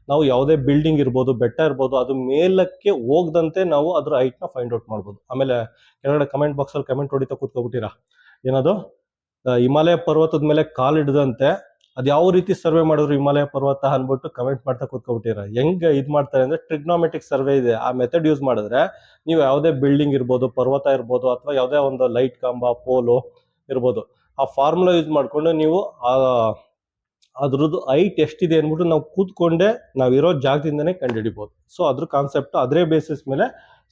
ನಾವು ಯಾವುದೇ ಬಿಲ್ಡಿಂಗ್ ಇರ್ಬೋದು, ಬೆಟ್ಟ ಇರ್ಬೋದು, ಅದು ಮೇಲಕ್ಕೆ ಹೋಗದಂತೆ ನಾವು ಅದ್ರ ಹೈಟ್ನ ಫೈಂಡ್ ಔಟ್ ಮಾಡ್ಬೋದು. ಆಮೇಲೆ ಕೆಳಗಡೆ ಕಮೆಂಟ್ ಬಾಕ್ಸಲ್ಲಿ ಕಮೆಂಟ್ ಹೊಡಿತಾ ಕೂತ್ಕೊಬಿಟ್ಟಿರಾ, ಏನದು ಹಿಮಾಲಯ ಪರ್ವತದ ಮೇಲೆ ಕಾಲಿಡದಂತೆ ಅದು ಯಾವ ರೀತಿ ಸರ್ವೆ ಮಾಡಿದ್ರು ಹಿಮಾಲಯ ಪರ್ವತ ಅನ್ಬಿಟ್ಟು ಕಮೆಂಟ್ ಮಾಡ್ತಾ ಕೂತ್ಕೊಬಿಟ್ಟಿರ. ಹೆಂಗ್ ಇದ್ ಮಾಡ್ತಾರೆ ಅಂದ್ರೆ, ಟ್ರಿಗ್ನೋಮೆಟ್ರಿಕ್ ಸರ್ವೆ ಇದೆ, ಆ ಮೆಥಡ್ ಯೂಸ್ ಮಾಡಿದ್ರೆ ನೀವು ಯಾವುದೇ ಬಿಲ್ಡಿಂಗ್ ಇರ್ಬೋದು, ಪರ್ವತ ಇರ್ಬೋದು, ಅಥವಾ ಯಾವುದೇ ಒಂದು ಲೈಟ್ ಕಂಬ, ಪೋಲು ಇರ್ಬೋದು, ಆ ಫಾರ್ಮುಲಾ ಯೂಸ್ ಮಾಡ್ಕೊಂಡು ನೀವು ಅದ್ರದ್ದು ಹೈಟ್ ಎಷ್ಟಿದೆ ಅಂದ್ಬಿಟ್ಟು ನಾವು ಕೂತ್ಕೊಂಡೆ ನಾವಿರೋ ಜಾಗದಿಂದನೇ ಕಂಡುಹಿಡಿಬೋದು. ಸೊ ಅದ್ರ ಕಾನ್ಸೆಪ್ಟ್ ಅದೇ ಬೇಸಿಸ್ ಮೇಲೆ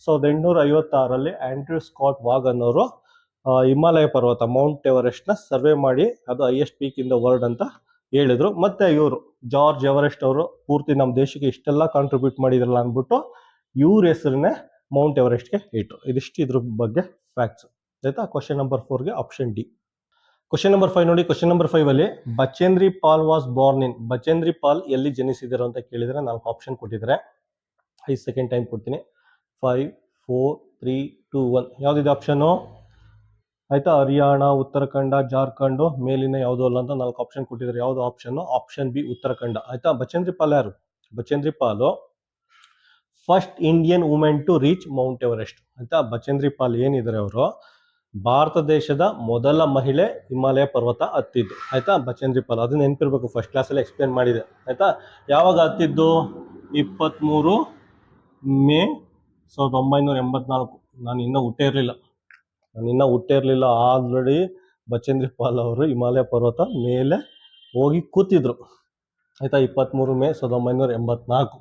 1856 ಆಂಡ್ರ್ಯೂ ಸ್ಕಾಟ್ ವಾಗ್ ಅನ್ನೋರು ಹಿಮಾಲಯ ಪರ್ವತ ಮೌಂಟ್ ಎವರೆಸ್ಟ್ ನ ಸರ್ವೆ ಮಾಡಿ ಅದು highest peak in the world ಅಂತ ಹೇಳಿದ್ರು. ಮತ್ತೆ ಇವರು ಜಾರ್ಜ್ ಎವರೆಸ್ಟ್ ಅವರು ಪೂರ್ತಿ ನಮ್ಮ ದೇಶಕ್ಕೆ ಇಷ್ಟೆಲ್ಲ ಕಾಂಟ್ರಿಬ್ಯೂಟ್ ಮಾಡಿದ್ರಲ್ಲ ಅಂದ್ಬಿಟ್ಟು ಇವ್ರ ಹೆಸರನ್ನೇ ಮೌಂಟ್ ಎವರೆಸ್ಟ್ಗೆ ಇಟ್ರು. ಇದಿಷ್ಟು ಇದ್ರ ಬಗ್ಗೆ ಫ್ಯಾಕ್ಟ್ಸ್. ಆಯ್ತಾ, ಕ್ವಶನ್ ನಂಬರ್ 4ಗೆ ಆಪ್ಷನ್ ಡಿ. ಕ್ವಶನ್ ನಂಬರ್ 5 ನೋಡಿ. ಕ್ವಶನ್ ನಂಬರ್ 5 ಅಲ್ಲಿ Bachendri Pal was born in. Bachendri Pal ಎಲ್ಲಿ ಜನಿಸಿದರು ಅಂತ ಕೇಳಿದ್ರೆ 4 ಆಪ್ಷನ್ ಕೊಟ್ಟಿದ್ದಾರೆ. 5 ಸೆಕೆಂಡ್ ಟೈಮ್ ಕೊಡ್ತೀನಿ. 5 4 3 2 1. ಯಾವ್ದಿದೆ ಆಪ್ಷನು? ಆಯ್ತಾ, ಹರಿಯಾಣ, ಉತ್ತರಾಖಂಡ, ಜಾರ್ಖಂಡ್, ಮೇಲಿನ ಯಾವುದು ಅಲ್ಲ ಅಂತ 4 ಆಪ್ಷನ್ ಕೊಟ್ಟಿದ್ದಾರೆ. ಯಾವ್ದು ಆಪ್ಷನ್? Option B Uttarakhand. ಆಯ್ತಾ, ಬಚೇಂದ್ರಿ ಪಾಲ್ ಯಾರು? Bachendri Pal first Indian women to reach Mount Everest. ಆಯ್ತಾ, ಬಚೇಂದ್ರಿ ಪಾಲ್ ಏನಿದ್ದಾರೆ ಅವರು ಭಾರತ ದೇಶದ ಮೊದಲ ಮಹಿಳೆ ಹಿಮಾಲಯ ಪರ್ವತ ಹತ್ತಿದ್ದು. ಆಯ್ತಾ, ಬಚೇಂದ್ರಿ ಪಾಲ್, ಅದನ್ನ ನೆನಪಿರ್ಬೇಕು, ಫಸ್ಟ್ ಕ್ಲಾಸಲ್ಲಿ ಎಕ್ಸ್ಪ್ಲೇನ್ ಮಾಡಿದೆ. ಆಯ್ತಾ, ಯಾವಾಗ ಹತ್ತಿದ್ದು? 23 ಮೇ 1984. ನಾನು ಇನ್ನೂ ಹುಟ್ಟೇ ಇರಲಿಲ್ಲ. ಆಲ್ರೆಡಿ ಬಚೇಂದ್ರಿ ಪಾಲ್ ಅವರು ಹಿಮಾಲಯ ಪರ್ವತ ಮೇಲೆ ಹೋಗಿ ಕೂತಿದ್ರು. ಆಯ್ತಾ, 23 ಮೇ 1984.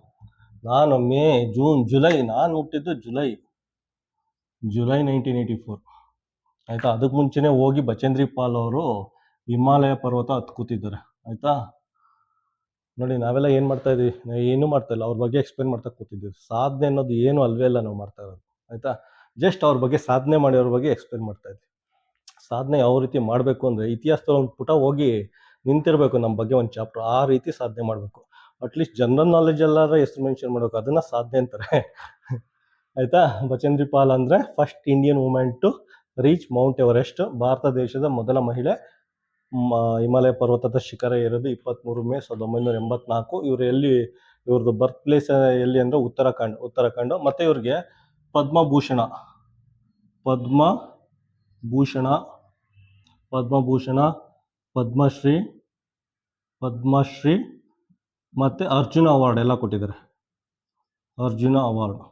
ನಾನು ಮೇ, ಜೂನ್, ಜುಲೈ, ನಾನು ಹುಟ್ಟಿದ್ದು ಜುಲೈ 1984. ಆಯ್ತಾ, ಅದಕ್ಕೆ ಮುಂಚೆನೆ ಹೋಗಿ ಬಚೇಂದ್ರಿ ಪಾಲ್ ಅವರು ಹಿಮಾಲಯ ಪರ್ವತ ಹತ್ತು ಕೂತಿದ್ದಾರೆ. ಆಯ್ತಾ ನೋಡಿ, ನಾವೆಲ್ಲ ಏನ್ ಮಾಡ್ತಾ ಇದೀವಿ? ಏನು ಮಾಡ್ತಾ ಇಲ್ಲ, ಅವ್ರ ಬಗ್ಗೆ ಎಕ್ಸ್ಪ್ಲೇನ್ ಮಾಡ್ತಾ ಕೂತಿದ್ದೀವಿ. ಸಾಧನೆ ಅನ್ನೋದು ಏನು ಅಲ್ವೇ ಇಲ್ಲ ನಾವು ಮಾಡ್ತಾ ಇರೋದು. ಆಯ್ತಾ, ಜಸ್ಟ್ ಅವ್ರ ಬಗ್ಗೆ ಸಾಧನೆ ಮಾಡಿ ಅವ್ರ ಬಗ್ಗೆ ಎಕ್ಸ್ಪ್ಲೇನ್ ಮಾಡ್ತಾ ಇದ್ವಿ. ಸಾಧನೆ ಯಾವ ರೀತಿ ಮಾಡಬೇಕು ಅಂದ್ರೆ, ಇತಿಹಾಸದಲ್ಲಿ ಒಂದು ಪುಟ ಹೋಗಿ ನಿಂತಿರ್ಬೇಕು ನಮ್ಮ ಬಗ್ಗೆ ಒಂದು ಚಾಪ್ಟರ್, ಆ ರೀತಿ ಸಾಧನೆ ಮಾಡಬೇಕು. ಅಟ್ಲೀಸ್ಟ್ ಜನರಲ್ ನಾಲೆಜ್ ಎಲ್ಲಾರ ಹೆಸರು ಮೆನ್ಷನ್ ಮಾಡಬೇಕು, ಅದನ್ನ ಸಾಧನೆ ಅಂತಾರೆ. ಆಯ್ತಾ, ಬಚೇಂದ್ರಿ ಪಾಲ್ ಅಂದ್ರೆ first Indian women to reach Mount Everest. Bharat ದೇಶದ ಮೊದಲ ಮಹಿಳೆ ಹಿಮಾಲಯ ಪರ್ವತದ ಶಿಖರ ಏರೋದು 23 ಮೇ 1984. ಇವ್ರದ್ದು ಬರ್ತ್ ಪ್ಲೇಸ್ ಎಲ್ಲಿ ಅಂದ್ರೆ ಉತ್ತರಾಖಂಡ್. ಮತ್ತೆ ಇವ್ರಿಗೆ ಪದ್ಮಭೂಷಣ, ಪದ್ಮಶ್ರೀ ಮತ್ತೆ ಅರ್ಜುನ ಅವಾರ್ಡ್ ಎಲ್ಲ ಕೊಟ್ಟಿದ್ದಾರೆ. ಅರ್ಜುನ ಅವಾರ್ಡ್.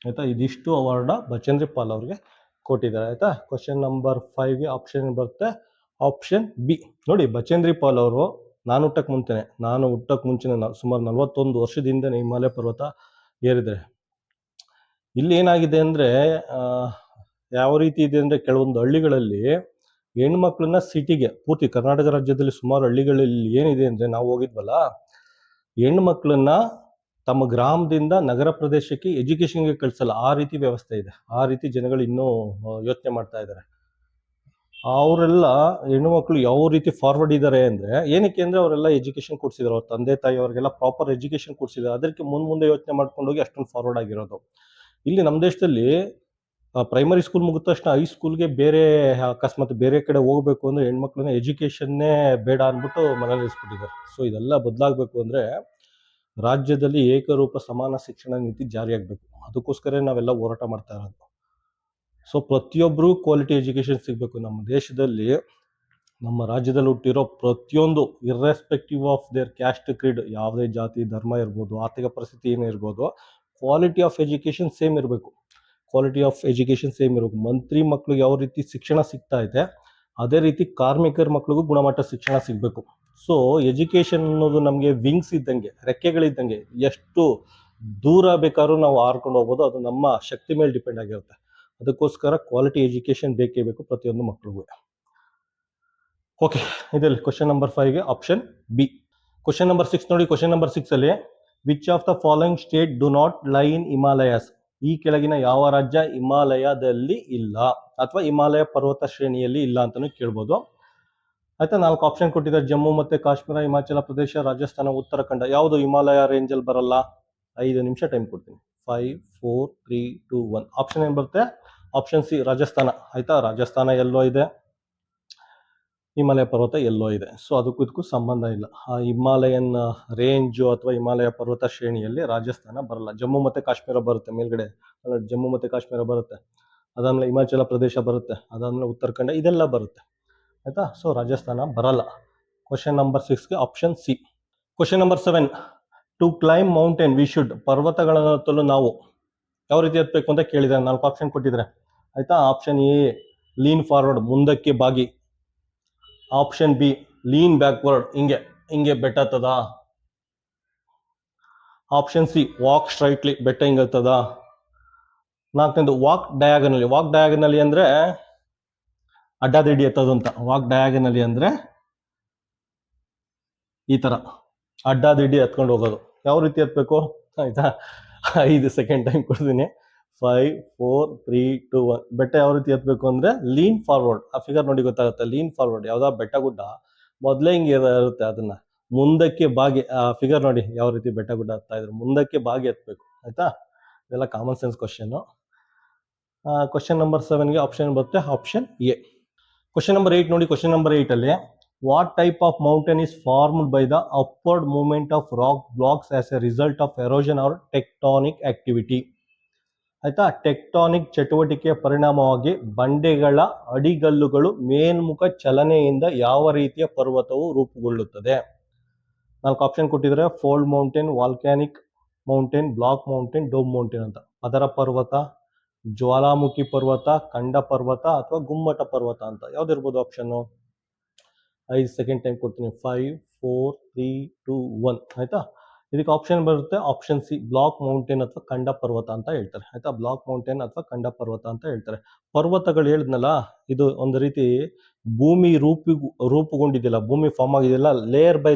ಆಯ್ತಾ, ಇದಿಷ್ಟು ಅವಾರ್ಡ್ ಬಚೇಂದ್ರಿ ಪಾಲ್ ಅವ್ರಿಗೆ ಕೊಟ್ಟಿದ್ದಾರೆ. ಆಯ್ತಾ, ಕ್ವಶನ್ ನಂಬರ್ 5ಗೆ ಆಪ್ಷನ್ ಬರುತ್ತೆ ಆಪ್ಷನ್ ಬಿ. ನೋಡಿ, ಬಚೇಂದ್ರಿ ಪಾಲ್ ಅವರು ನಾನು ಹುಟ್ಟಕ್ಕೆ ಮುಂಚೆನೆ ಸುಮಾರು 41 ವರ್ಷದಿಂದ ಹಿಮಾಲಯ ಪರ್ವತ ಏರಿದ್ದಾರೆ. ಇಲ್ಲಿ ಏನಾಗಿದೆ ಅಂದ್ರೆ, ಯಾವ ರೀತಿ ಇದೆ ಅಂದ್ರೆ, ಕೆಲವೊಂದು ಹಳ್ಳಿಗಳಲ್ಲಿ ಹೆಣ್ಮಕ್ಳನ್ನ ಸಿಟಿಗೆ, ಪೂರ್ತಿ ಕರ್ನಾಟಕ ರಾಜ್ಯದಲ್ಲಿ ಸುಮಾರು ಹಳ್ಳಿಗಳಲ್ಲಿ ಏನಿದೆ ಅಂದ್ರೆ, ನಾವು ಹೋಗಿದ್ವಲ್ಲ, ಹೆಣ್ಮಕ್ಳನ್ನ ತಮ್ಮ ಗ್ರಾಮದಿಂದ ನಗರ ಪ್ರದೇಶಕ್ಕೆ ಎಜುಕೇಶನ್ಗೆ ಕಳಿಸಲ್ಲ, ಆ ರೀತಿ ವ್ಯವಸ್ಥೆ ಇದೆ. ಆ ರೀತಿ ಜನಗಳು ಇನ್ನೂ ಯೋಚನೆ ಮಾಡ್ತಾ ಇದ್ದಾರೆ. ಅವರೆಲ್ಲ ಹೆಣ್ಣುಮಕ್ಳು ಯಾವ ರೀತಿ ಫಾರ್ವರ್ಡ್ ಇದ್ದಾರೆ ಅಂದ್ರೆ, ಏನಕ್ಕೆ ಅಂದ್ರೆ ಅವರೆಲ್ಲ ಎಜುಕೇಶನ್ ಕೊಡ್ಸಿದ್ರು, ಅವ್ರ ತಂದೆ ತಾಯಿ ಅವ್ರಿಗೆಲ್ಲ ಪ್ರಾಪರ್ ಎಜುಕೇಶನ್ ಕೊಡ್ಸಿದ್ರು. ಅದಕ್ಕೆ ಮುಂದೆ ಯೋಚನೆ ಮಾಡ್ಕೊಂಡೋಗಿ ಅಷ್ಟೊಂದು ಫಾರ್ವರ್ಡ್ ಆಗಿರೋದು. ಇಲ್ಲಿ ನಮ್ಮ ದೇಶದಲ್ಲಿ ಪ್ರೈಮರಿ ಸ್ಕೂಲ್ ಮುಗಿದ ತಕ್ಷಣ ಹೈಸ್ಕೂಲ್ಗೆ ಅಕಸ್ಮಾತ್ ಬೇರೆ ಕಡೆ ಹೋಗ್ಬೇಕು ಅಂದ್ರೆ ಹೆಣ್ಮಕ್ಳನ್ನ ಎಜುಕೇಶನ್ನೇ ಬೇಡ ಅಂದ್ಬಿಟ್ಟು ಮನೇಲಿ ಇರಿಸ್ಬಿಟ್ಟಿದ್ದಾರೆ. ಸೊ ಇದೆಲ್ಲ ಬದಲಾಗಬೇಕು ಅಂದ್ರೆ ರಾಜ್ಯದಲ್ಲಿ ಏಕರೂಪ ಸಮಾನ ಶಿಕ್ಷಣ ನೀತಿ ಜಾರಿಯಾಗಬೇಕು. ಅದಕ್ಕೋಸ್ಕರ ನಾವೆಲ್ಲ ಹೋರಾಟ ಮಾಡ್ತಾ ಇರೋದು. ಸೊ ಪ್ರತಿಯೊಬ್ಬರು ಕ್ವಾಲಿಟಿ ಎಜುಕೇಶನ್ ಸಿಗಬೇಕು. ನಮ್ಮ ದೇಶದಲ್ಲಿ, ನಮ್ಮ ರಾಜ್ಯದಲ್ಲಿ ಹುಟ್ಟಿರೋ ಪ್ರತಿಯೊಂದು, irrespective of their caste, Creed, ಯಾವುದೇ ಜಾತಿ ಧರ್ಮ ಇರ್ಬೋದು, ಆರ್ಥಿಕ ಪರಿಸ್ಥಿತಿ ಏನೇ ಇರ್ಬೋದು, ಕ್ವಾಲಿಟಿ ಆಫ್ ಎಜುಕೇಶನ್ ಸೇಮ್ ಇರಬೇಕು. ಮಂತ್ರಿ ಮಕ್ಳಿಗೆ ಯಾವ ರೀತಿ ಶಿಕ್ಷಣ ಸಿಗ್ತಾ ಇದೆ, ಅದೇ ರೀತಿ ಕಾರ್ಮಿಕರ ಮಕ್ಳಿಗೂ ಗುಣಮಟ್ಟ ಶಿಕ್ಷಣ ಸಿಗಬೇಕು. ಸೊ ಎಜುಕೇಶನ್ ಅನ್ನೋದು ನಮಗೆ ವಿಂಗ್ಸ್ ಇದ್ದಂಗೆ, ರೆಕ್ಕೆಗಳಿದ್ದಂಗೆ. ಎಷ್ಟು ದೂರ ಬೇಕಾದ್ರೂ ನಾವು ಹಾರ್ಕೊಂಡು ಹೋಗ್ಬೋದು, ಅದು ನಮ್ಮ ಶಕ್ತಿ ಮೇಲೆ ಡಿಪೆಂಡ್ ಆಗಿರುತ್ತೆ. ಅದಕ್ಕೋಸ್ಕರ ಕ್ವಾಲಿಟಿ ಎಜುಕೇಶನ್ ಬೇಕೇ ಬೇಕು ಪ್ರತಿಯೊಂದು ಮಕ್ಕಳಿಗೂ. ಓಕೆ, ಇದರಲ್ಲಿ ಕ್ವಶನ್ ನಂಬರ್ 5ಗೆ ಆಪ್ಷನ್ ಬಿ. ಕ್ವಶನ್ ನಂಬರ್ 6 ನೋಡಿ. ಕ್ವಶನ್ ನಂಬರ್ 6 ಅಲ್ಲಿ which of the following state do not lie in Himalayas. ಈ ಕೆಳಗಿನ ಯಾವ ರಾಜ್ಯ ಹಿಮಾಲಯದಲ್ಲಿ ಇಲ್ಲ ಅಥವಾ ಹಿಮಾಲಯ ಪರ್ವತ ಶ್ರೇಣಿಯಲ್ಲಿ ಇಲ್ಲ ಅಂತಾನು ಕೇಳ್ಬೋದು. ಆಯ್ತಾ, 4 ಆಪ್ಷನ್ ಕೊಟ್ಟಿದ್ದಾರೆ. ಜಮ್ಮು ಮತ್ತೆ ಕಾಶ್ಮೀರ, ಹಿಮಾಚಲ ಪ್ರದೇಶ, ರಾಜಸ್ಥಾನ, ಉತ್ತರಾಖಂಡ. ಯಾವುದು ಹಿಮಾಲಯ ರೇಂಜ್ ಅಲ್ಲಿ ಬರಲ್ಲ? 5 ನಿಮಿಷ ಟೈಮ್ ಕೊಡ್ತೀನಿ. 5 4 3 2 1. ಆಪ್ಷನ್ ಏನ್ ಬರುತ್ತೆ? Option C Rajasthan. ಆಯ್ತಾ, ರಾಜಸ್ಥಾನ ಎಲ್ಲೋ ಇದೆ, ಹಿಮಾಲಯ ಪರ್ವತ ಎಲ್ಲೋ ಇದೆ. ಸೊ ಅದಕ್ಕೂ ಇದಕ್ಕೂ ಸಂಬಂಧ ಇಲ್ಲ. ಆ ಹಿಮಾಲಯನ್ ರೇಂಜು ಅಥವಾ ಹಿಮಾಲಯ ಪರ್ವತ ಶ್ರೇಣಿಯಲ್ಲಿ ರಾಜಸ್ಥಾನ ಬರಲ್ಲ. ಜಮ್ಮು ಮತ್ತೆ ಕಾಶ್ಮೀರ ಬರುತ್ತೆ ಮೇಲ್ಗಡೆ, ಜಮ್ಮು ಮತ್ತೆ ಕಾಶ್ಮೀರ ಬರುತ್ತೆ. ಅದಾದ್ಮೇಲೆ ಹಿಮಾಚಲ ಪ್ರದೇಶ ಬರುತ್ತೆ, ಅದಾದ್ಮೇಲೆ ಉತ್ತರಾಖಂಡ, ಇದೆಲ್ಲ ಬರುತ್ತೆ. ಆಯ್ತಾ, ಸೊ ರಾಜಸ್ಥಾನ ಬರಲ್ಲ. ಕ್ವಶನ್ ನಂಬರ್ 6ಗೆ option C. Question number 7. To climb mountain we should. ಪರ್ವತಗಳನ್ನು ಹತ್ತಲು ನಾವು ಯಾವ ರೀತಿ ಹತ್ತಬೇಕು ಅಂತ ಕೇಳಿದ್ದಾರೆ. 4 ಆಪ್ಷನ್ ಕೊಟ್ಟಿದ್ರೆ. ಆಯ್ತಾ, ಆಪ್ಷನ್ ಎ ಲೀನ್ ಫಾರ್ವರ್ಡ್, ಮುಂದಕ್ಕೆ ಬಾಗಿ. ಆಪ್ಷನ್ ಬಿ ಲೀನ್ ಬ್ಯಾಕ್ವರ್ಡ್, ಹಿಂಗೆ ಬೆಟ್ಟ ಹತ್ತದ. ಆಪ್ಷನ್ ಸಿ ವಾಕ್ ಸ್ಟ್ರೈಟ್ಲಿ, ಬೆಟ್ಟ ಹಿಂಗೆ ಹತ್ತದ. 4ನೇದು ವಾಕ್ ಡಯಾಗನಲಿ. ವಾಕ್ ಡಯಾಗನಲಿ ಅಂದ್ರೆ ಅಡ್ಡಾದಿಡ್ಡಿ ಎತ್ತೋದು ಅಂತ. ವಾಕ್ ಡಯಾಗನಲಿ ಅಂದ್ರೆ ಈ ತರ ಅಡ್ಡಾದಿಡ್ಡಿ ಎತ್ಕೊಂಡು ಹೋಗೋದು. ಯಾವ ರೀತಿ ಎತ್ತಬೇಕು? ಆಯ್ತಾ, 5 ಸೆಕೆಂಡ್ ಟೈಮ್ ಕೊಡ್ತೀನಿ. 5 4 3 2 1. ಬೆಟ್ಟ ಯಾವ ರೀತಿ ಎತ್ತಬೇಕು ಅಂದ್ರೆ ಲೀನ್ ಫಾರ್ವರ್ಡ್. ಆ ಫಿಗರ್ ನೋಡಿ ಗೊತ್ತಾಗುತ್ತೆ. ಲೀನ್ ಫಾರ್ವರ್ಡ್, ಯಾವ್ದಾ ಬೆಟ್ಟ ಗುಡ್ಡ ಮೊದಲೇ ಹಿಂಗೆ ಇರುತ್ತೆ, ಅದನ್ನ ಮುಂದಕ್ಕೆ ಬಾಗಿ. ಆ ಫಿಗರ್ ನೋಡಿ ಯಾವ ರೀತಿ ಬೆಟ್ಟ ಗುಡ್ಡ ಹತ್ತಾ ಇದ್ರು, ಮುಂದಕ್ಕೆ ಬಾಗಿ ಎತ್ತಬೇಕು. ಆಯ್ತಾ, ಇದೆಲ್ಲ common sense question. Question number 7ಗೆ ಆಪ್ಷನ್ ಬರುತ್ತೆ ಆಪ್ಷನ್ ಎ. ಕ್ವಶನ್ ನಂಬರ್ 8 ನೋಡಿ. ಕ್ವಶನ್ ನಂಬರ್ 8 ಅಲ್ಲಿ what type of mountain is formed by the upward movement of rock blocks as a result of erosion or tectonic activity. ಆಯ್ತಾ, tectonic ಚಟುವಟಿಕೆಯ ಪರಿಣಾಮವಾಗಿ ಬಂಡೆಗಳ ಅಡಿಗಲ್ಲುಗಳು ಮೇಲ್ಮುಖ ಚಲನೆಯಿಂದ ಯಾವ ರೀತಿಯ ಪರ್ವತವು ರೂಪುಗೊಳ್ಳುತ್ತದೆ? 4 ಆಪ್ಷನ್ ಕೊಟ್ಟಿದ್ರೆ. Fold mountain, volcanic mountain, block mountain, dome mountain ಅಂತ. ಪದರ ಪರ್ವತ, ಜ್ವಾಲಾಮುಖಿ ಪರ್ವತ, ಖಂಡ ಪರ್ವತ ಅಥವಾ ಗುಮ್ಮಟ ಪರ್ವತ ಅಂತ. ಯಾವ್ದಿರ್ಬೋದು ಆಪ್ಷನ್? 5 ಸೆಕೆಂಡ್ ಟೈಮ್ ಕೊಡ್ತೀನಿ. 5 4 3 2 1. ಆಯ್ತಾ, ಇದಕ್ಕೆ ಆಪ್ಷನ್ ಬರುತ್ತೆ ಆಪ್ಷನ್ ಸಿ ಬ್ಲಾಕ್ ಮೌಂಟೇನ್ ಅಥವಾ ಖಂಡ ಪರ್ವತ ಅಂತ ಹೇಳ್ತಾರೆ. ಆಯ್ತಾ, ಬ್ಲಾಕ್ ಮೌಂಟೇನ್ ಅಥವಾ ಖಂಡ ಪರ್ವತ ಅಂತ ಹೇಳ್ತಾರೆ. ಪರ್ವತಗಳು ಹೇಳಿದ್ನಲ್ಲ, ಇದು ಒಂದು ರೀತಿ ಭೂಮಿ ರೂಪುಗೊಂಡಿದೆಯಲ್ಲ, ಭೂಮಿ ಫಾರ್ಮ್ ಆಗಿದೆಯಲ್ಲ, ಲೇಯರ್ ಬೈ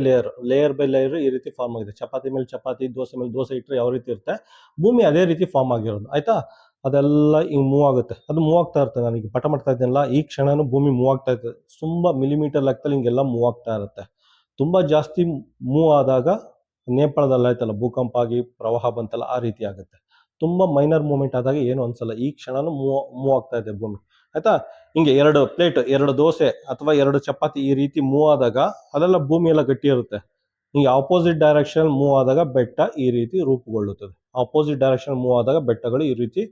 ಲೇಯರ್ ಈ ರೀತಿ ಫಾರ್ಮ್ ಆಗಿದೆ. ಚಪಾತಿ ಮೇಲೆ ಚಪಾತಿ, ದೋಸೆ ಮೇಲೆ ದೋಸೆ ಇಟ್ಟರೆ ಯಾವ ರೀತಿ ಇರುತ್ತೆ, ಭೂಮಿ ಅದೇ ರೀತಿ ಫಾರ್ಮ್ ಆಗಿರೋದು. ಆಯ್ತಾ, ಅದೆಲ್ಲ ಹಿಂಗೆ ಮೂವ್ ಆಗುತ್ತೆ. ಅದು ಮೂವ್ ಆಗ್ತಾ ಇರುತ್ತೆ. ನನಗೆ ಪಟ ಮಾಡ್ತಾ ಇದ್ದೀನಲ್ಲ, ಈ ಕ್ಷಣನೂ ಭೂಮಿ ಮೂವ್ ಆಗ್ತಾ ಇರ್ತದೆ. ತುಂಬಾ ಮಿಲಿಮೀಟರ್ ಲೆಕ್ಕದಲ್ಲಿ ಹಿಂಗೆಲ್ಲ ಮೂವ್ ಆಗ್ತಾ ಇರುತ್ತೆ. ತುಂಬಾ ಜಾಸ್ತಿ ಮೂವ್ ಆದಾಗ ನೇಪಾಳದಲ್ಲಿ ಆಯ್ತಲ್ಲ ಭೂಕಂಪ ಆಗಿ ಪ್ರವಾಹ ಬಂತಲ್ಲ, ಆ ರೀತಿ ಆಗುತ್ತೆ. ತುಂಬಾ ಮೈನರ್ ಮೂವ್ಮೆಂಟ್ ಆದಾಗ ಏನು ಅನ್ಸಲ್ಲ. ಈ ಕ್ಷಣನೂ ಮೂವ್ ಆಗ್ತಾ ಇದೆ ಭೂಮಿ. ಆಯ್ತಾ, ಹಿಂಗೆ 2 ಪ್ಲೇಟ್, 2 ದೋಸೆ ಅಥವಾ 2 ಚಪಾತಿ ಈ ರೀತಿ ಮೂವ್ ಆದಾಗ ಅದೆಲ್ಲ ಭೂಮಿ ಎಲ್ಲ ಗಟ್ಟಿ ಇರುತ್ತೆ. ಹಿಂಗೆ ಆಪೋಸಿಟ್ ಡೈರೆಕ್ಷನ್ ಮೂವ್ ಆದಾಗ ಬೆಟ್ಟ ಈ ರೀತಿ ರೂಪುಗೊಳ್ಳುತ್ತದೆ. ಆಪೋಸಿಟ್ ಡೈರೆಕ್ಷನ್ ಮೂವ್ ಆದಾಗ ಬೆಟ್ಟಗಳು ಈ ರೀತಿ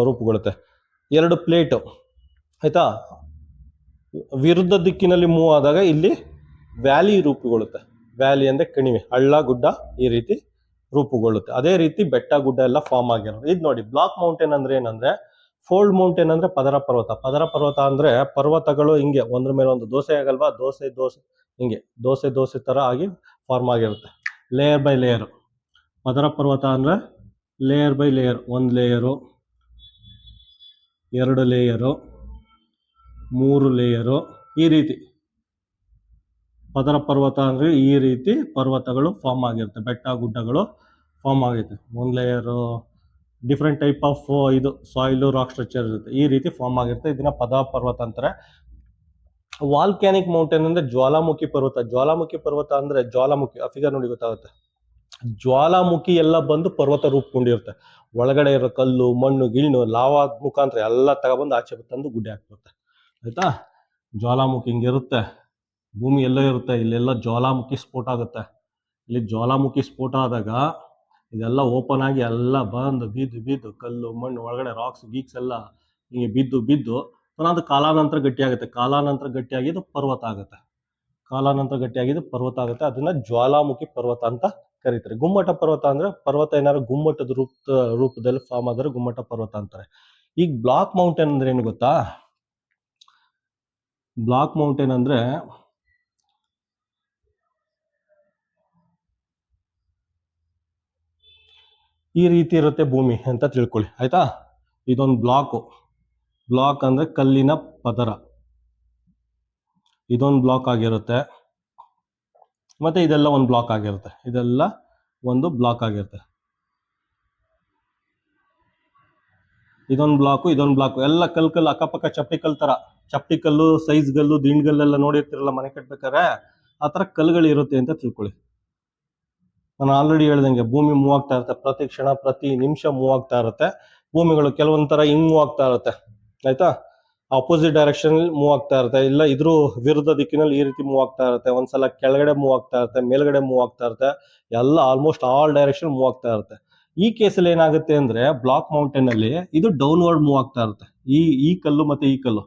ರೂಪುಗೊಳ್ಳುತ್ತೆ. 2 ಪ್ಲೇಟ್ ಆಯ್ತಾ, ವಿರುದ್ಧ ದಿಕ್ಕಿನಲ್ಲಿ ಮೂವ್ ಆದಾಗ ಇಲ್ಲಿ ವ್ಯಾಲಿ ರೂಪುಗೊಳ್ಳುತ್ತೆ. ವ್ಯಾಲಿ ಅಂದ್ರೆ ಕಣಿವೆ, ಹಳ್ಳ ಗುಡ್ಡ ಈ ರೀತಿ ರೂಪುಗೊಳ್ಳುತ್ತೆ. ಅದೇ ರೀತಿ ಬೆಟ್ಟ ಗುಡ್ಡ ಎಲ್ಲ ಫಾರ್ಮ್ ಆಗಿರೋದು. ಇದು ನೋಡಿ, ಬ್ಲಾಕ್ ಮೌಂಟೇನ್ ಅಂದ್ರೆ ಏನಂದ್ರೆ, ಫೋಲ್ಡ್ ಮೌಂಟೇನ್ ಅಂದ್ರೆ ಪದರ ಪರ್ವತ ಅಂದ್ರೆ ಪರ್ವತಗಳು ಹಿಂಗೆ ಒಂದ್ರ ಮೇಲೆ ಒಂದು ದೋಸೆ ಆಗಲ್ವಾ, ಹಿಂಗೆ ದೋಸೆ ತರ ಆಗಿ ಫಾರ್ಮ್ ಆಗಿರುತ್ತೆ, ಲೇಯರ್ ಬೈ ಲೇಯರ್. ಪದರ ಪರ್ವತ ಅಂದ್ರೆ layer by layer, 1 layer, 2 layer, 3 layer, ಈ ರೀತಿ. ಪದರ ಪರ್ವತ ಅಂದ್ರೆ ಈ ರೀತಿ ಪರ್ವತಗಳು ಫಾರ್ಮ್ ಆಗಿರುತ್ತೆ, ಬೆಟ್ಟ ಗುಡ್ಡಗಳು ಫಾರ್ಮ್ ಆಗಿರುತ್ತೆ. 1 ಲೇಯರು, ಡಿಫ್ರೆಂಟ್ ಟೈಪ್ ಆಫ್ ಇದು ಸಾಯಿಲ್ ರಾಕ್ ಸ್ಟ್ರಕ್ಚರ್ ಇರುತ್ತೆ, ಈ ರೀತಿ ಫಾರ್ಮ್ ಆಗಿರುತ್ತೆ. ಇದನ್ನ ಪದರ ಪರ್ವತ ಅಂತಾರೆ. ವಾಲ್ಕ್ಯಾನಿಕ್ ಮೌಂಟೇನ್ ಅಂದ್ರೆ ಜ್ವಾಲಾಮುಖಿ ಪರ್ವತ ಅಂದ್ರೆ ಜ್ವಾಲಾಮುಖಿ. ಆ ಫಿಗರ್ ನೋಡಿ ಗೊತ್ತಾಗುತ್ತೆ. ಜ್ವಾಲಾಮುಖಿ ಎಲ್ಲ ಬಂದು ಪರ್ವತ ರೂಪುಗೊಂಡಿರುತ್ತೆ. ಒಳಗಡೆ ಇರೋ ಕಲ್ಲು, ಮಣ್ಣು, ಗಿಣ್ಣು, ಲಾವಾ ಮುಖಾಂತರ ಎಲ್ಲ ತಗೊಬಂದು ಆಚೆ ತಂದು ಗುಡ್ಡೆ ಹಾಕ್ಬಿಡುತ್ತೆ. ಆಯ್ತಾ, ಜ್ವಾಲಾಮುಖಿ ಹಿಂಗಿರುತ್ತೆ, ಭೂಮಿ ಎಲ್ಲ ಇರುತ್ತೆ, ಇಲ್ಲೆಲ್ಲ ಜ್ವಾಲಾಮುಖಿ ಸ್ಫೋಟ ಆಗುತ್ತೆ. ಇಲ್ಲಿ ಜ್ವಾಲಾಮುಖಿ ಸ್ಫೋಟ ಆದಾಗ ಇದೆಲ್ಲ ಓಪನ್ ಆಗಿ ಎಲ್ಲ ಬಂದು ಬಿದ್ದು ಕಲ್ಲು, ಮಣ್ಣು, ಒಳಗಡೆ ರಾಕ್ಸ್ ಗೀಕ್ಸ್ ಎಲ್ಲ ಹಿಂಗೆ ಬಿದ್ದು ಅದು ಕಾಲಾನಂತರ ಗಟ್ಟಿಯಾಗಿದ್ದು ಪರ್ವತ ಆಗುತ್ತೆ. ಅದನ್ನ ಜ್ವಾಲಾಮುಖಿ ಪರ್ವತ ಅಂತ ಕರೀತಾರೆ. ಗುಮ್ಮಟ ಪರ್ವತ ಅಂದ್ರೆ ಪರ್ವತ ಏನಾದ್ರು ಗುಮ್ಮಟದ ರೂಪದಲ್ಲಿ ಫಾರ್ಮ್ ಆದ್ರೆ ಗುಮ್ಮಟ ಪರ್ವತ ಅಂತಾರೆ. ಈಗ ಬ್ಲಾಕ್ ಮೌಂಟೇನ್ ಅಂದ್ರೆ ಏನು ಗೊತ್ತಾ? ಬ್ಲಾಕ್ ಮೌಂಟೇನ್ ಅಂದ್ರೆ ಈ ರೀತಿ ಇರುತ್ತೆ ಭೂಮಿ ಅಂತ ತಿಳ್ಕೊಳ್ಳಿ. ಆಯ್ತಾ, ಇದೊಂದು ಬ್ಲಾಕ್ ಅಂದ್ರೆ ಕಲ್ಲಿನ ಪದರ, ಇದೊಂದು ಬ್ಲಾಕ್ ಆಗಿರುತ್ತೆ. ಮತ್ತೆ ಇದೆಲ್ಲ ಒಂದು ಬ್ಲಾಕ್ ಆಗಿರುತ್ತೆ. ಇದೊಂದು ಬ್ಲಾಕು ಎಲ್ಲ ಕಲ್ಲು ಅಕ್ಕಪಕ್ಕ ಚಪ್ಪಟಿ ಕಲ್ ತರ, ಚಪ್ಪಟಿ ಕಲ್ಲು, ಸೈಜ್ ಗಲ್ಲು, ದಿಂಡ್ಗಲ್ಲೆಲ್ಲ ನೋಡಿರ್ತಿರಲ್ಲ ಮನೆ ಕಟ್ಬೇಕಾರೆ, ಆ ತರ ಕಲ್ಲುಗಳು ಇರುತ್ತೆ ಅಂತ ತಿಳ್ಕೊಳ್ಳಿ. ನಾನು ಆಲ್ರೆಡಿ ಹೇಳ್ದಂಗೆ ಭೂಮಿ ಮೂವ್ ಆಗ್ತಾ ಇರುತ್ತೆ, ಪ್ರತಿ ಕ್ಷಣ ಪ್ರತಿ ನಿಮಿಷ ಮೂವ್ ಆಗ್ತಾ ಇರುತ್ತೆ. ಭೂಮಿಗಳು ಕೆಲವೊಂಥರ ಹಿಂಗ್ ಮೂವ್ ಆಗ್ತಾ ಇರುತ್ತೆ, ಆಯ್ತಾ, ಆಪೋಸಿಟ್ ಡೈರೆಕ್ಷನ್ ಮೂವ್ ಆಗ್ತಾ ಇರುತ್ತೆ, ಇಲ್ಲ ಇದ್ರ ವಿರುದ್ಧ ದಿಕ್ಕಿನಲ್ಲಿ ಈ ರೀತಿ ಮೂವ್ ಆಗ್ತಾ ಇರುತ್ತೆ, ಒಂದ್ಸಲ ಕೆಳಗಡೆ ಮೂವ್ ಆಗ್ತಾ ಇರುತ್ತೆ, ಮೇಲ್ಗಡೆ ಮೂವ್ ಆಗ್ತಾ ಇರುತ್ತೆ, ಎಲ್ಲ ಆಲ್ಮೋಸ್ಟ್ ಆಲ್ ಡೈರೆಕ್ಷನ್ ಮೂವ್ ಆಗ್ತಾ ಇರುತ್ತೆ. ಈ ಕೇಸಲ್ಲಿ ಏನಾಗುತ್ತೆ ಅಂದ್ರೆ ಬ್ಲಾಕ್ ಮೌಂಟೇನ್ ಅಲ್ಲಿ ಇದು ಡೌನ್ವರ್ಡ್ ಮೂವ್ ಆಗ್ತಾ ಇರುತ್ತೆ. ಈ ಕಲ್ಲು ಮತ್ತೆ ಈ ಕಲ್ಲು,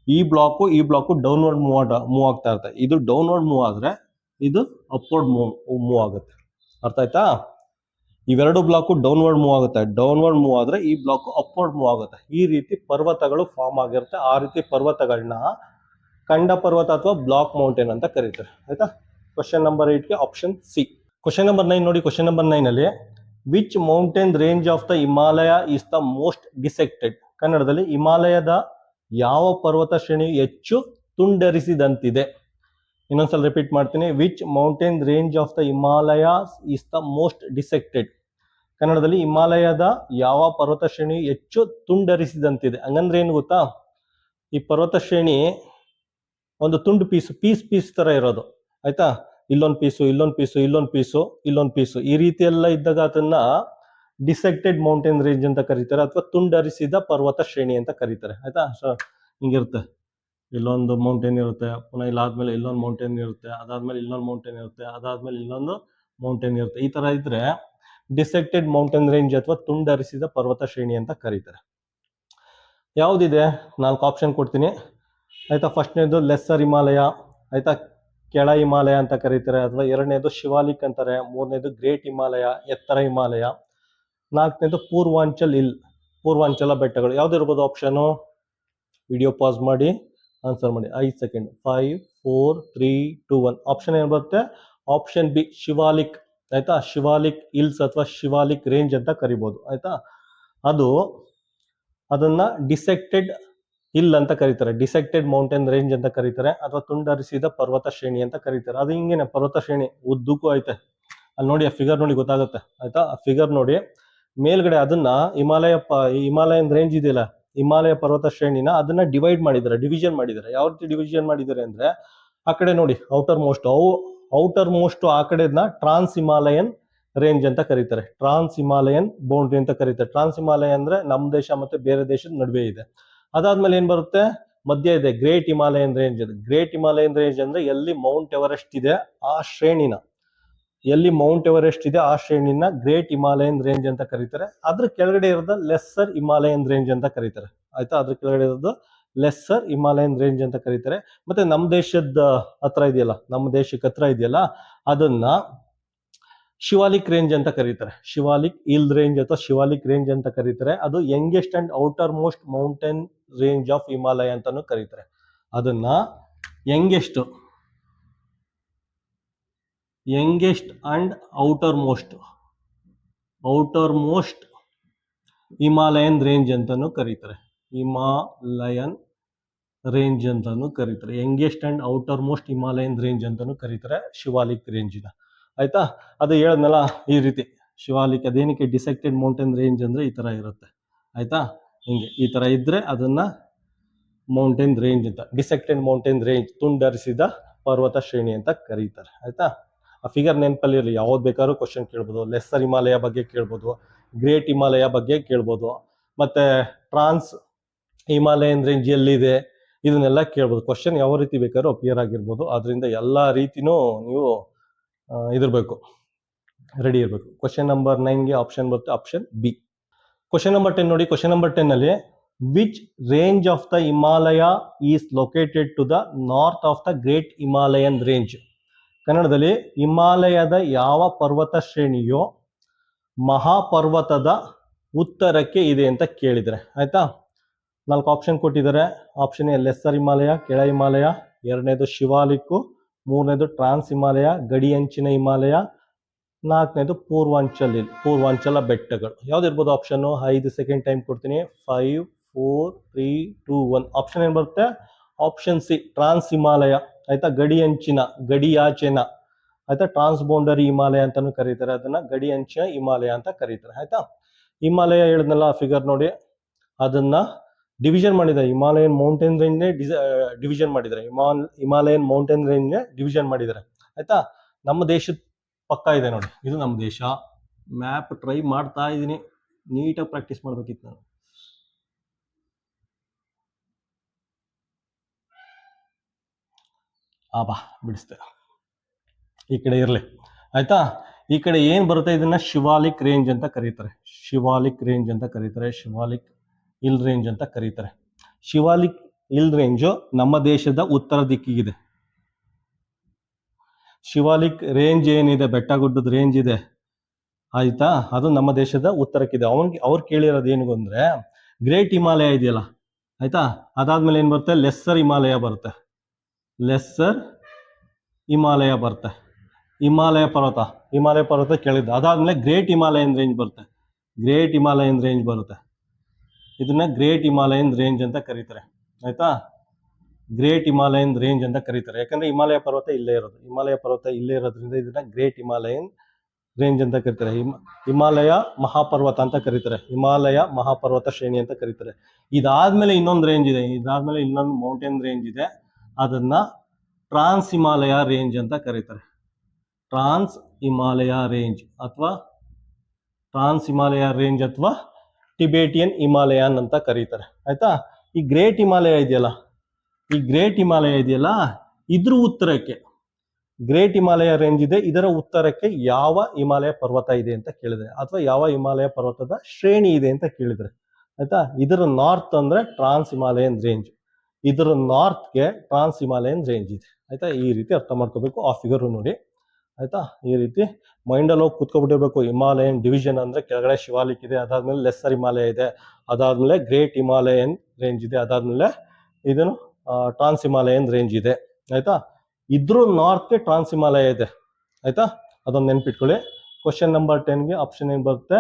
ಈ ಬ್ಲಾಕು ಡೌನ್ವರ್ಡ್ ಮೂವ್ ಆಗ್ತಾ ಇರುತ್ತೆ. ಇದು ಡೌನ್ವರ್ಡ್ ಮೂವ್ ಆದ್ರೆ ಇದು ಅಪ್ವರ್ಡ್ ಮೂವ್ ಆಗುತ್ತೆ. ಅರ್ಥ ಆಯ್ತಾ? ಇವೆರಡು ಬ್ಲಾಕು ಡೌನ್ವರ್ಡ್ ಮೂವ್ ಆಗುತ್ತೆ, ಡೌನ್ವರ್ಡ್ ಮೂವ್ ಆದ್ರೆ ಈ ಬ್ಲಾಕ್ ಅಪ್ವರ್ಡ್ ಮೂವ್ ಆಗುತ್ತೆ. ಈ ರೀತಿ ಪರ್ವತಗಳು ಫಾರ್ಮ್ ಆಗಿರುತ್ತೆ. ಆ ರೀತಿ ಪರ್ವತಗಳನ್ನ ಖಂಡ ಪರ್ವತ ಅಥವಾ ಬ್ಲಾಕ್ ಮೌಂಟೇನ್ ಅಂತ ಕರೀತಾರೆ. ಆಯ್ತಾ? ಕ್ವಶನ್ ನಂಬರ್ 8ಗೆ ಆಪ್ಷನ್ ಸಿ. ಕ್ವಶನ್ ನಂಬರ್ 9 ನೋಡಿ. ಕ್ವಶನ್ ನಂಬರ್ 9 ಅಲ್ಲಿ which mountain range of the Himalaya is the most dissected. ಕನ್ನಡದಲ್ಲಿ ಹಿಮಾಲಯದ ಯಾವ ಪರ್ವತ ಶ್ರೇಣಿ ಹೆಚ್ಚು ತುಂಡರಿಸಿದಂತಿದೆ? ಇನ್ನೊಂದ್ಸಲ ರಿಪೀಟ್ ಮಾಡ್ತೀನಿ. Which mountain range of the Himalaya is the most dissected. ಕನ್ನಡದಲ್ಲಿ ಹಿಮಾಲಯದ ಯಾವ ಪರ್ವತ ಶ್ರೇಣಿ ಹೆಚ್ಚು ತುಂಡರಿಸಿದಂತಿದೆ. ಹಂಗಂದ್ರೆ ಏನು ಗೊತ್ತಾ? ಈ ಪರ್ವತ ಶ್ರೇಣಿ ಒಂದು ತುಂಡು ಪೀಸ್ ತರ ಇರೋದು, ಆಯ್ತಾ, ಇಲ್ಲೊಂದು ಪೀಸು ಈ ರೀತಿ ಎಲ್ಲ ಇದ್ದಾಗ ಅದನ್ನ ಡಿಸೆಕ್ಟೆಡ್ ಮೌಂಟೇನ್ ರೇಂಜ್ ಅಂತ ಕರೀತಾರೆ, ಅಥವಾ ತುಂಡರಿಸಿದ ಪರ್ವತ ಶ್ರೇಣಿ ಅಂತ ಕರೀತಾರೆ. ಆಯ್ತಾ? ಸೊ ಹಿಂಗಿರುತ್ತೆ, ಇಲ್ಲೊಂದು ಮೌಂಟೇನ್ ಇರುತ್ತೆ, ಪುನಃ ಇಲ್ಲಾದ್ಮೇಲೆ ಇಲ್ಲೊಂದು ಮೌಂಟೇನ್ ಇರುತ್ತೆ, ಅದಾದ್ಮೇಲೆ ಇಲ್ಲೊಂದು ಮೌಂಟೇನ್ ಇರುತ್ತೆ, ಅದಾದ್ಮೇಲೆ ಇಲ್ಲೊಂದು ಮೌಂಟೇನ್ ಇರುತ್ತೆ. ಈ ತರ ಇದ್ರೆ ಡಿಸೆಕ್ಟೆಡ್ ಮೌಂಟೇನ್ ರೇಂಜ್ ಅಥವಾ ತುಂಡರಿಸಿದ ಪರ್ವತ ಶ್ರೇಣಿ ಅಂತ ಕರೀತಾರೆ. ಯಾವ್ದಿದೆ? 4 ಆಪ್ಷನ್ ಕೊಡ್ತೀನಿ, ಆಯ್ತಾ. ಫಸ್ಟ್ನೇದು ಲೆಸ್ಸರ್ ಹಿಮಾಲಯ, ಆಯ್ತಾ, ಕೆಳ ಹಿಮಾಲಯ ಅಂತ ಕರೀತಾರೆ, ಅಥವಾ ಎರಡನೇದು ಶಿವಾಲಿಕ್ ಅಂತಾರೆ, ಮೂರನೇದು ಗ್ರೇಟ್ ಹಿಮಾಲಯ, ಎತ್ತರ ಹಿಮಾಲಯ, ನಾಲ್ಕನೇದು ಪೂರ್ವಾಂಚಲ ಬೆಟ್ಟಗಳು. ಯಾವ್ದಿರ್ಬೋದು ಆಪ್ಷನು? ವಿಡಿಯೋ ಪಾಸ್ ಮಾಡಿ ಆನ್ಸರ್ ಮಾಡಿ. 5 ಸೆಕೆಂಡ್. 5 4 3 2 1. ಆಪ್ಷನ್ ಏನ್ ಬರುತ್ತೆ? Option B, Shivalik. ಆಯ್ತಾ, ಶಿವಾಲಿಕ್ ಹಿಲ್ಸ್ ಅಥವಾ ಶಿವಾಲಿಕ್ ರೇಂಜ್ ಅಂತ ಕರಿಬಹುದು. ಆಯ್ತಾ, ಅದನ್ನ ಡಿಸೆಕ್ಟೆಡ್ ಹಿಲ್ ಅಂತ ಕರೀತಾರೆ, ಡಿಸೆಕ್ಟೆಡ್ ಮೌಂಟೇನ್ ರೇಂಜ್ ಅಂತ ಕರೀತಾರೆ, ಅಥವಾ ತುಂಡರಿಸಿದ ಪರ್ವತ ಶ್ರೇಣಿ ಅಂತ ಕರೀತಾರೆ. ಅದು ಹಿಂಗೇನೆ ಪರ್ವತ ಶ್ರೇಣಿ ಉದ್ದಕ್ಕೂ ಐತೆ. ಅಲ್ಲಿ ನೋಡಿ, ಆ ಫಿಗರ್ ನೋಡಿ ಗೊತ್ತಾಗುತ್ತೆ. ಆಯ್ತಾ, ಆ ಫಿಗರ್ ನೋಡಿ, ಮೇಲ್ಗಡೆ ಅದನ್ನ ಹಿಮಾಲಯನ್ ರೇಂಜ್ ಇದೆಯಲ್ಲ, ಹಿಮಾಲಯ ಪರ್ವತ ಶ್ರೇಣಿನ ಅದನ್ನ ಡಿವಿಷನ್ ಮಾಡಿದ್ದಾರೆ. ಯಾವ ರೀತಿ ಡಿವಿಷನ್ ಮಾಡಿದ್ದಾರೆ ಅಂದ್ರೆ, ಆ ಕಡೆ ನೋಡಿ ಔಟರ್ ಮೋಸ್ಟ್ ಆ ಕಡೆನ ಟ್ರಾನ್ಸ್ ಹಿಮಾಲಯನ್ ರೇಂಜ್ ಅಂತ ಕರೀತಾರೆ, ಟ್ರಾನ್ಸ್ ಹಿಮಾಲಯನ್ ಬೌಂಡ್ರಿ ಅಂತ ಕರೀತಾರೆ. ಟ್ರಾನ್ಸ್ ಹಿಮಾಲಯ ಅಂದ್ರೆ ನಮ್ಮ ದೇಶ ಮತ್ತೆ ಬೇರೆ ದೇಶದ ನಡುವೆ ಇದೆ. ಅದಾದ್ಮೇಲೆ ಏನ್ ಬರುತ್ತೆ? ಮಧ್ಯ ಇದೆ great Himalayan range. Great Himalayan range ಅಂದ್ರೆ ಎಲ್ಲಿ ಮೌಂಟ್ ಎವರೆಸ್ಟ್ ಇದೆ ಆ ಶ್ರೇಣಿನ ಗ್ರೇಟ್ ಹಿಮಾಲಯನ್ ರೇಂಜ್ ಅಂತ ಕರೀತಾರೆ. ಅದ್ರ ಕೆಳಗಡೆ ಇರೋದು ಲೆಸ್ಸರ್ ಹಿಮಾಲಯನ್ ರೇಂಜ್ ಅಂತ ಕರೀತಾರೆ. ಆಯ್ತಾ, ಅದ್ರ ಕೆಳಗಡೆ ಇರೋದು ಲೆಸ್ಸರ್ ಹಿಮಾಲಯನ್ ರೇಂಜ್ ಅಂತ ಕರೀತಾರೆ. ಮತ್ತೆ ನಮ್ಮ ದೇಶದ ದೇಶಕ್ಕೆ ಹತ್ರ ಇದೆಯಲ್ಲ ಅದನ್ನ ಶಿವಾಲಿಕ್ ರೇಂಜ್ ಅಂತ ಕರೀತಾರೆ, ಶಿವಾಲಿಕ್ ಹಿಲ್ ರೇಂಜ್ ಅಥವಾ ಶಿವಾಲಿಕ್ ರೇಂಜ್ ಅಂತ ಕರೀತಾರೆ. ಅದು youngest and outer most mountain range of Himalaya ಅಂತಾನು ಕರೀತಾರೆ. ಅದನ್ನ youngest and outer most Himalayan range ಅಂತಾನು ಕರೀತಾರೆ. ಹಿಮಾಲಯನ್ ರೇಂಜ್ ಅಂತಾನು ಕರೀತಾರೆ, youngest and outer most Himalayan range ಅಂತಾನು ಕರೀತಾರೆ ಶಿವಾಲಿಕ್ ರೇಂಜಿನ. ಆಯ್ತಾ, ಅದು ಹೇಳದ್ನಲ್ಲ ಈ ರೀತಿ ಶಿವಾಲಿಕ್ ಅದೇನಕ್ಕೆ ಡಿಸೆಕ್ಟೆಡ್ ಮೌಂಟೇನ್ ರೇಂಜ್ ಅಂದ್ರೆ ಈ ತರ ಇರುತ್ತೆ. ಆಯ್ತಾ, ಹಿಂಗೆ ಈ ತರ ಇದ್ರೆ ಅದನ್ನ ಮೌಂಟೇನ್ ರೇಂಜ್ ಅಂತ, ಡಿಸೆಕ್ಟೆಡ್ ಮೌಂಟೇನ್ ರೇಂಜ್ ತುಂಡರಿಸಿದ ಪರ್ವತ ಶ್ರೇಣಿ ಅಂತ ಕರೀತಾರೆ. ಆಯ್ತಾ, ಆ ಫಿಗರ್ ನೆನಪಲ್ಲಿ ಇರಲಿ, ಯಾವ್ದು ಬೇಕಾದ್ರೂ ಕ್ವಶನ್ ಕೇಳ್ಬೋದು. ಲೆಸ್ಸರ್ ಹಿಮಾಲಯ ಬಗ್ಗೆ ಕೇಳ್ಬೋದು, ಗ್ರೇಟ್ ಹಿಮಾಲಯ ಬಗ್ಗೆ ಕೇಳ್ಬೋದು, ಮತ್ತೆ ಟ್ರಾನ್ಸ್ ಹಿಮಾಲಯನ್ ರೇಂಜ್ ಎಲ್ಲಿದೆ ಇದನ್ನೆಲ್ಲ ಕೇಳ್ಬೋದು. ಕ್ವಶನ್ ಯಾವ ರೀತಿ ಬೇಕಾದ್ರೂ ಅಪಿಯರ್ ಆಗಿರ್ಬೋದು. ಆದ್ರಿಂದ ಎಲ್ಲಾ ರೀತಿನೂ ನೀವು ಇದಿರ್ಬೇಕು, ರೆಡಿ ಇರಬೇಕು. ಕ್ವಶನ್ ನಂಬರ್ 9ಗೆ ಆಪ್ಷನ್ ಬರುತ್ತೆ, ಆಪ್ಷನ್ ಬಿ. ಕ್ವಶನ್ ನಂಬರ್ 10 ನೋಡಿ. ಕ್ವಶನ್ ನಂಬರ್ 10 ಅಲ್ಲಿ which range of the Himalaya is located to the north of the great Himalayan range. ಕನ್ನಡದಲ್ಲಿ ಹಿಮಾಲಯದ ಯಾವ ಪರ್ವತ ಶ್ರೇಣಿಯು ಮಹಾಪರ್ವತದ ಉತ್ತರಕ್ಕೆ ಇದೆ ಅಂತ ಕೇಳಿದರೆ. ಆಯ್ತಾ, 4 ಆಪ್ಷನ್ ಕೊಟ್ಟಿದ್ದಾರೆ. ಆಪ್ಷನ್ ಎ ಲೆಸ್ಸರ್ ಹಿಮಾಲಯ, ಕೆಳ ಹಿಮಾಲಯ, ಎರಡನೇದು ಶಿವಾಲಿಕ್ಕು, ಮೂರನೇದು ಟ್ರಾನ್ಸ್ ಹಿಮಾಲಯ, ಗಡಿಯಂಚಿನ ಹಿಮಾಲಯ, ನಾಲ್ಕನೇದು ಪೂರ್ವಾಂಚಲ ಬೆಟ್ಟಗಳು. ಯಾವ್ದಿರ್ಬೋದು ಆಪ್ಷನ್? 5 ಸೆಕೆಂಡ್ ಟೈಮ್ ಕೊಡ್ತೀನಿ. 5 4 3 2 1. ಆಪ್ಷನ್ ಏನ್ ಬರುತ್ತೆ? ಆಪ್ಷನ್ ಸಿ, ಟ್ರಾನ್ಸ್ ಹಿಮಾಲಯ. ಆಯ್ತಾ, ಗಡಿಯಾಚೆನ ಆಯ್ತಾ, ಟ್ರಾನ್ಸ್ ಬೌಂಡರಿ ಹಿಮಾಲಯ ಅಂತಾನು ಕರೀತಾರೆ, ಅದನ್ನ ಗಡಿಯಂಚಿನ ಹಿಮಾಲಯ ಅಂತ ಕರೀತಾರೆ. ಆಯ್ತಾ, ಹಿಮಾಲಯ ಹೇಳಿದ್ನಲ್ಲ ಫಿಗರ್ ನೋಡಿ, ಅದನ್ನ ಡಿವಿಷನ್ ಮಾಡಿದ್ದಾರೆ. ಹಿಮಾಲಯನ್ ಮೌಂಟೇನ್ ರೇಂಜ್ನೇ ಡಿವಿಷನ್ ಮಾಡಿದ್ದಾರೆ. ಹಿಮಾಲಯನ್ ಮೌಂಟೇನ್ ರೇಂಜ್ನೇ ಡಿವಿಷನ್ ಮಾಡಿದ್ದಾರೆ. ಆಯ್ತಾ, ನಮ್ಮ ದೇಶದ ಪಕ್ಕ ಇದೆ ನೋಡಿ, ಇದು ನಮ್ಮ ದೇಶ. ಮ್ಯಾಪ್ ಟ್ರೈ ಮಾಡ್ತಾ ಇದ್ದೀನಿ, ನೀಟಾಗಿ ಪ್ರಾಕ್ಟೀಸ್ ಮಾಡ್ಬೇಕಿತ್ತು ನಾನು. ಬಾ ಬಿಡಿಸ್ತೆ, ಈ ಕಡೆ ಇರಲಿ. ಆಯ್ತಾ, ಈ ಕಡೆ ಏನ್ ಬರುತ್ತೆ ಇದನ್ನ ಶಿವಾಲಿಕ್ ರೇಂಜ್ ಅಂತ ಕರೀತಾರೆ. ಶಿವಾಲಿಕ್ ರೇಂಜ್ ಅಂತ ಕರೀತಾರೆ. ಶಿವಾಲಿಕ್ ಹಿಲ್ ರೇಂಜ್ ಅಂತ ಕರೀತಾರೆ. ಶಿವಾಲಿಕ್ ಹಿಲ್ ರೇಂಜು ನಮ್ಮ ದೇಶದ ಉತ್ತರ ದಿಕ್ಕಿಗಿದೆ. ಶಿವಾಲಿಕ್ ರೇಂಜ್ ಏನಿದೆ, ಬೆಟ್ಟ ಗುಡ್ಡದ ರೇಂಜ್ ಇದೆ, ಆಯ್ತಾ, ಅದು ನಮ್ಮ ದೇಶದ ಉತ್ತರಕ್ಕಿದೆ. ಅವ್ರು ಕೇಳಿರೋದು ಏನು ಅಂದ್ರೆ ಗ್ರೇಟ್ ಹಿಮಾಲಯ ಇದೆಯಲ್ಲ, ಆಯ್ತಾ, ಅದಾದ್ಮೇಲೆ ಏನ್ ಬರುತ್ತೆ, ಲೆಸ್ಸರ್ ಹಿಮಾಲಯ ಬರುತ್ತೆ. ಲೆಸ್ಸರ್ ಹಿಮಾಲಯ ಬರುತ್ತೆ, ಹಿಮಾಲಯ ಪರ್ವತ ಕೇಳಿದ್ದು. ಅದಾದ್ಮೇಲೆ ಗ್ರೇಟ್ ಹಿಮಾಲಯನ್ ರೇಂಜ್ ಬರುತ್ತೆ. ಗ್ರೇಟ್ ಹಿಮಾಲಯನ್ ರೇಂಜ್ ಬರುತ್ತೆ. ಇದನ್ನ ಗ್ರೇಟ್ ಹಿಮಾಲಯನ್ ರೇಂಜ್ ಅಂತ ಕರೀತಾರೆ. ಆಯ್ತಾ, ಗ್ರೇಟ್ ಹಿಮಾಲಯನ್ ರೇಂಜ್ ಅಂತ ಕರೀತಾರೆ. ಯಾಕಂದ್ರೆ ಹಿಮಾಲಯ ಪರ್ವತ ಇಲ್ಲೇ ಇರೋದ್ರಿಂದ ಇದನ್ನ ಗ್ರೇಟ್ ಹಿಮಾಲಯನ್ ರೇಂಜ್ ಅಂತ ಕರೀತಾರೆ. ಹಿಮಾಲಯ ಮಹಾಪರ್ವತ ಅಂತ ಕರೀತಾರೆ. ಹಿಮಾಲಯ ಮಹಾಪರ್ವತ ಶ್ರೇಣಿ ಅಂತ ಕರೀತಾರೆ. ಇದಾದ್ಮೇಲೆ ಇನ್ನೊಂದು ರೇಂಜ್ ಇದೆ, ಇನ್ನೊಂದು ಮೌಂಟೇನ್ ರೇಂಜ್ ಇದೆ. ಅದನ್ನ ಟ್ರಾನ್ಸ್ ಹಿಮಾಲಯ ರೇಂಜ್ ಅಂತ ಕರೀತಾರೆ. ಟ್ರಾನ್ಸ್ ಹಿಮಾಲಯ ರೇಂಜ್ ಅಥವಾ ಟಿಬೇಟಿಯನ್ ಹಿಮಾಲಯನ್ ಅಂತ ಕರೀತಾರೆ. ಆಯ್ತಾ, ಈ ಗ್ರೇಟ್ ಹಿಮಾಲಯ ಇದೆಯಲ್ಲ, ಇದ್ರ ಉತ್ತರಕ್ಕೆ ಗ್ರೇಟ್ ಹಿಮಾಲಯ ರೇಂಜ್ ಇದೆ. ಇದರ ಉತ್ತರಕ್ಕೆ ಯಾವ ಹಿಮಾಲಯ ಪರ್ವತ ಇದೆ ಅಂತ ಕೇಳಿದ್ರೆ, ಅಥವಾ ಯಾವ ಹಿಮಾಲಯ ಪರ್ವತದ ಶ್ರೇಣಿ ಇದೆ ಅಂತ ಕೇಳಿದ್ರೆ, ಆಯ್ತಾ, ಇದರ ನಾರ್ತ್ ಅಂದ್ರೆ ಟ್ರಾನ್ಸ್ ಹಿಮಾಲಯನ್ ರೇಂಜ್, ಇದರ ನಾರ್ತ್ಗೆ ಟ್ರಾನ್ಸ್ ಹಿಮಾಲಯನ್ ರೇಂಜ್ ಇದೆ. ಆಯ್ತಾ, ಈ ರೀತಿ ಅರ್ಥ ಮಾಡ್ಕೋಬೇಕು. ಆ ಫಿಗರ್ ನೋಡಿ, ಆಯ್ತಾ, ಈ ರೀತಿ ಮೈಂಡಲ್ಲಿ ಹೋಗಿ ಕುತ್ಕೊಬಿಟ್ಟಿರ್ಬೇಕು. ಹಿಮಾಲಯನ್ ಡಿವಿಷನ್ ಅಂದ್ರೆ ಕೆಳಗಡೆ ಶಿವಾಲಿಕ್ ಇದೆ, ಅದಾದ್ಮೇಲೆ ಲೆಸ್ಸರ್ ಹಿಮಾಲಯ ಇದೆ, ಅದಾದ್ಮೇಲೆ ಗ್ರೇಟ್ ಹಿಮಾಲಯನ್ ರೇಂಜ್ ಇದೆ, ಅದಾದ್ಮೇಲೆ ಇದನ್ನು ಟ್ರಾನ್ಸ್ ಹಿಮಾಲಯನ್ ರೇಂಜ್ ಇದೆ. ಆಯ್ತಾ, ಇದ್ರ ನಾರ್ತ್ಗೆ ಟ್ರಾನ್ಸ್ ಹಿಮಾಲಯ ಇದೆ. ಆಯ್ತಾ, ಅದೊಂದು ನೆನ್ಪಿಟ್ಕೊಳ್ಳಿ. ಕ್ವಶನ್ ನಂಬರ್ 10ಗೆ ಆಪ್ಷನ್ ಏನ್ ಬರುತ್ತೆ?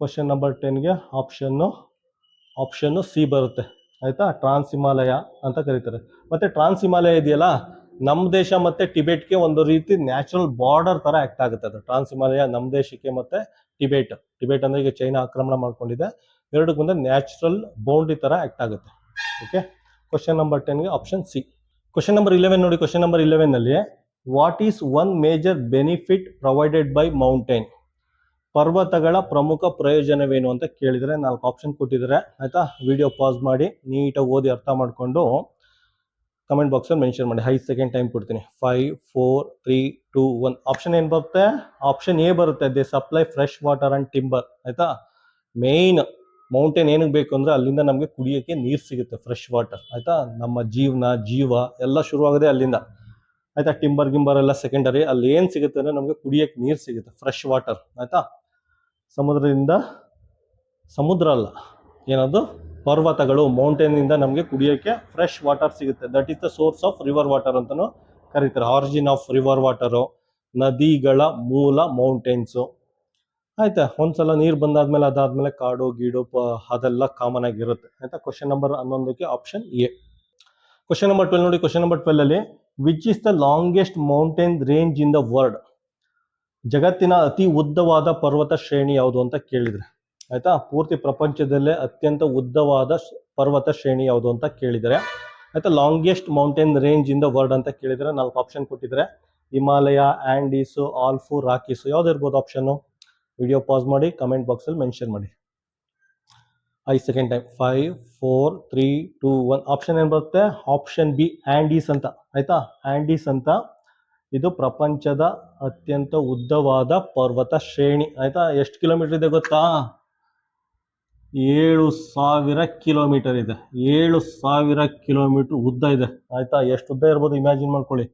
ಕ್ವಶನ್ ನಂಬರ್ 10ಗೆ ಆಪ್ಷನ್ ಸಿ ಬರುತ್ತೆ. ಆಯ್ತಾ, ಟ್ರಾನ್ಸ್ ಹಿಮಾಲಯ ಅಂತ ಕರೀತಾರೆ. ಮತ್ತೆ ಟ್ರಾನ್ಸ್ ಹಿಮಾಲಯ ಇದೆಯಲ್ಲ, ನಮ್ಮ ದೇಶ ಮತ್ತೆ ಟಿಬೇಟ್ಗೆ ಒಂದು ರೀತಿ ನ್ಯಾಚುರಲ್ ಬಾರ್ಡರ್ ತರ ಆಕ್ಟ್ ಆಗುತ್ತೆ. ಅದು ಟ್ರಾನ್ಸ್ ಹಿಮಾಲಯ ನಮ್ಮ ದೇಶಕ್ಕೆ ಮತ್ತೆ ಟಿಬೇಟ್ ಅಂದ್ರೆ ಈಗ ಚೈನಾ ಆಕ್ರಮಣ ಮಾಡ್ಕೊಂಡಿದೆ, ಎರಡಕ್ಕೂ ಮುಂದೆ ನ್ಯಾಚುರಲ್ ಬೌಂಡ್ರಿ ತರ ಆಕ್ಟ್ ಆಗುತ್ತೆ. ಓಕೆ, ಕ್ವಶನ್ ನಂಬರ್ 10ಗೆ ಆಪ್ಷನ್ ಸಿ. ಕ್ವಶನ್ ನಂಬರ್ 11 ನೋಡಿ. ಕ್ವಶನ್ ನಂಬರ್ 11 ನಲ್ಲಿ what is one major benefit provided by mountain? ಪರ್ವತಗಳ ಪ್ರಮುಖ ಪ್ರಯೋಜನವೇನು ಅಂತ ಕೇಳಿದರೆ 4 ಆಪ್ಷನ್ ಕೊಟ್ಟಿದ್ದಾರೆ. ಆಯ್ತಾ, ವಿಡಿಯೋ ಪಾಸ್ ಮಾಡಿ ನೀಟಾಗಿ ಓದಿ ಅರ್ಥ ಮಾಡ್ಕೊಂಡು ಕಮೆಂಟ್ ಬಾಕ್ಸ್ ಅಲ್ಲಿ ಮೆನ್ಷನ್ ಮಾಡಿ. 5 ಸೆಕೆಂಡ್ ಟೈಮ್ ಕೊಡ್ತೀನಿ. 5 4 3 2 1. ಆಪ್ಷನ್ ಏನ್ ಬರುತ್ತೆ? ಆಪ್ಷನ್ ಎ ಬರುತ್ತೆ. They supply fresh water and timber. ಆಯ್ತಾ, ಮೇನ್ ಮೌಂಟೇನ್ ಏನಕ್ಕೆ ಬೇಕು ಅಂದ್ರೆ ಅಲ್ಲಿಂದ ನಮಗೆ ಕುಡಿಯೋಕೆ ನೀರು ಸಿಗುತ್ತೆ, ಫ್ರೆಶ್ ವಾಟರ್. ಆಯ್ತಾ, ನಮ್ಮ ಜೀವ ಎಲ್ಲ ಶುರುವಾಗದೆ ಅಲ್ಲಿಂದ. ಆಯ್ತಾ, ಗಿಂಬರ್ ಎಲ್ಲ ಸೆಕೆಂಡರಿ. ಅಲ್ಲಿ ಏನ್ ಸಿಗುತ್ತೆ ಅಂದ್ರೆ ನಮಗೆ ಕುಡಿಯೋಕೆ ನೀರು ಸಿಗುತ್ತೆ, ಫ್ರೆಶ್ ವಾಟರ್. ಆಯ್ತಾ, ಸಮುದ್ರ ಅಲ್ಲ, ಏನದು, ಪರ್ವತಗಳು, ಮೌಂಟೇನ್ ಇಂದ ನಮಗೆ ಕುಡಿಯೋಕೆ ಫ್ರೆಶ್ ವಾಟರ್ ಸಿಗುತ್ತೆ. That is the source of river water ಅಂತಾನು ಕರೀತಾರೆ. ಆರಿಜಿನ್ ಆಫ್ ರಿವರ್ ವಾಟರು, ನದಿಗಳ ಮೂಲ ಮೌಂಟೇನ್ಸು. ಆಯ್ತಾ, ಒಂದ್ಸಲ ನೀರು ಬಂದಾದ್ಮೇಲೆ ಅದಾದ್ಮೇಲೆ ಕಾಡು ಗೀಡು ಅದೆಲ್ಲ ಕಾಮನ್ ಆಗಿರುತ್ತೆ. ಆಯ್ತಾ, ಕ್ವಶನ್ ನಂಬರ್ 11ಕ್ಕೆ ಆಪ್ಷನ್ ಎ. ಕ್ವಶನ್ ನಂಬರ್ 12 ನೋಡಿ. ಕ್ವಶನ್ ನಂಬರ್ 12 ಅಲ್ಲಿ which is the longest mountain range in the world? ಜಗತ್ತಿನ ಅತಿ ಉದ್ದವಾದ ಪರ್ವತ ಶ್ರೇಣಿ ಯಾವುದು ಅಂತ ಕೇಳಿದ್ರೆ, ಆಯ್ತಾ, ಪೂರ್ತಿ ಪ್ರಪಂಚದಲ್ಲೇ ಅತ್ಯಂತ ಉದ್ದವಾದ ಪರ್ವತ ಶ್ರೇಣಿ ಯಾವುದು ಅಂತ ಕೇಳಿದರೆ, ಆಯ್ತಾ, longest mountain range in the world ಅಂತ ಕೇಳಿದರೆ 4 ಆಪ್ಷನ್ ಕೊಟ್ಟಿದ್ರೆ, ಹಿಮಾಲಯ, ಆಂಡೀಸು, ಆಲ್ಫು, ರಾಕೀಸು. ಯಾವ್ದು ಇರ್ಬೋದು ಆಪ್ಷನ್? ವಿಡಿಯೋ ಪಾಸ್ ಮಾಡಿ ಕಮೆಂಟ್ ಬಾಕ್ಸ್ ಅಲ್ಲಿ ಮೆನ್ಷನ್ ಮಾಡಿ. 5 ಸೆಕೆಂಡ್ ಟೈಮ್. 5 4 3 2 1. ಆಪ್ಷನ್ ಏನ್ ಬರುತ್ತೆ? ಆಪ್ಷನ್ ಬಿ, ಆಂಡೀಸ್ ಅಂತ. ಆಯ್ತಾ, ಆಂಡೀಸ್ ಅಂತ ಇದು ಪ್ರಪಂಚದ ಅತ್ಯಂತ ಉದ್ದವಾದ ಪರ್ವತ ಶ್ರೇಣಿ. ಆಯ್ತಾ, ಎಷ್ಟು ಕಿಲೋಮೀಟರ್ ಇದೆ ಗೊತ್ತಾ? 7000 ಕಿಲೋಮೀಟರ್ ಇದೆ. 7000 ಕಿಲೋಮೀಟರ್ ಉದ್ದ ಇದೆ. ಆಯ್ತಾ, ಎಷ್ಟು ಉದ್ದ ಇರ್ಬೋದು ಇಮ್ಯಾಜಿನ್ ಮಾಡ್ಕೊಳ್ಳಿ.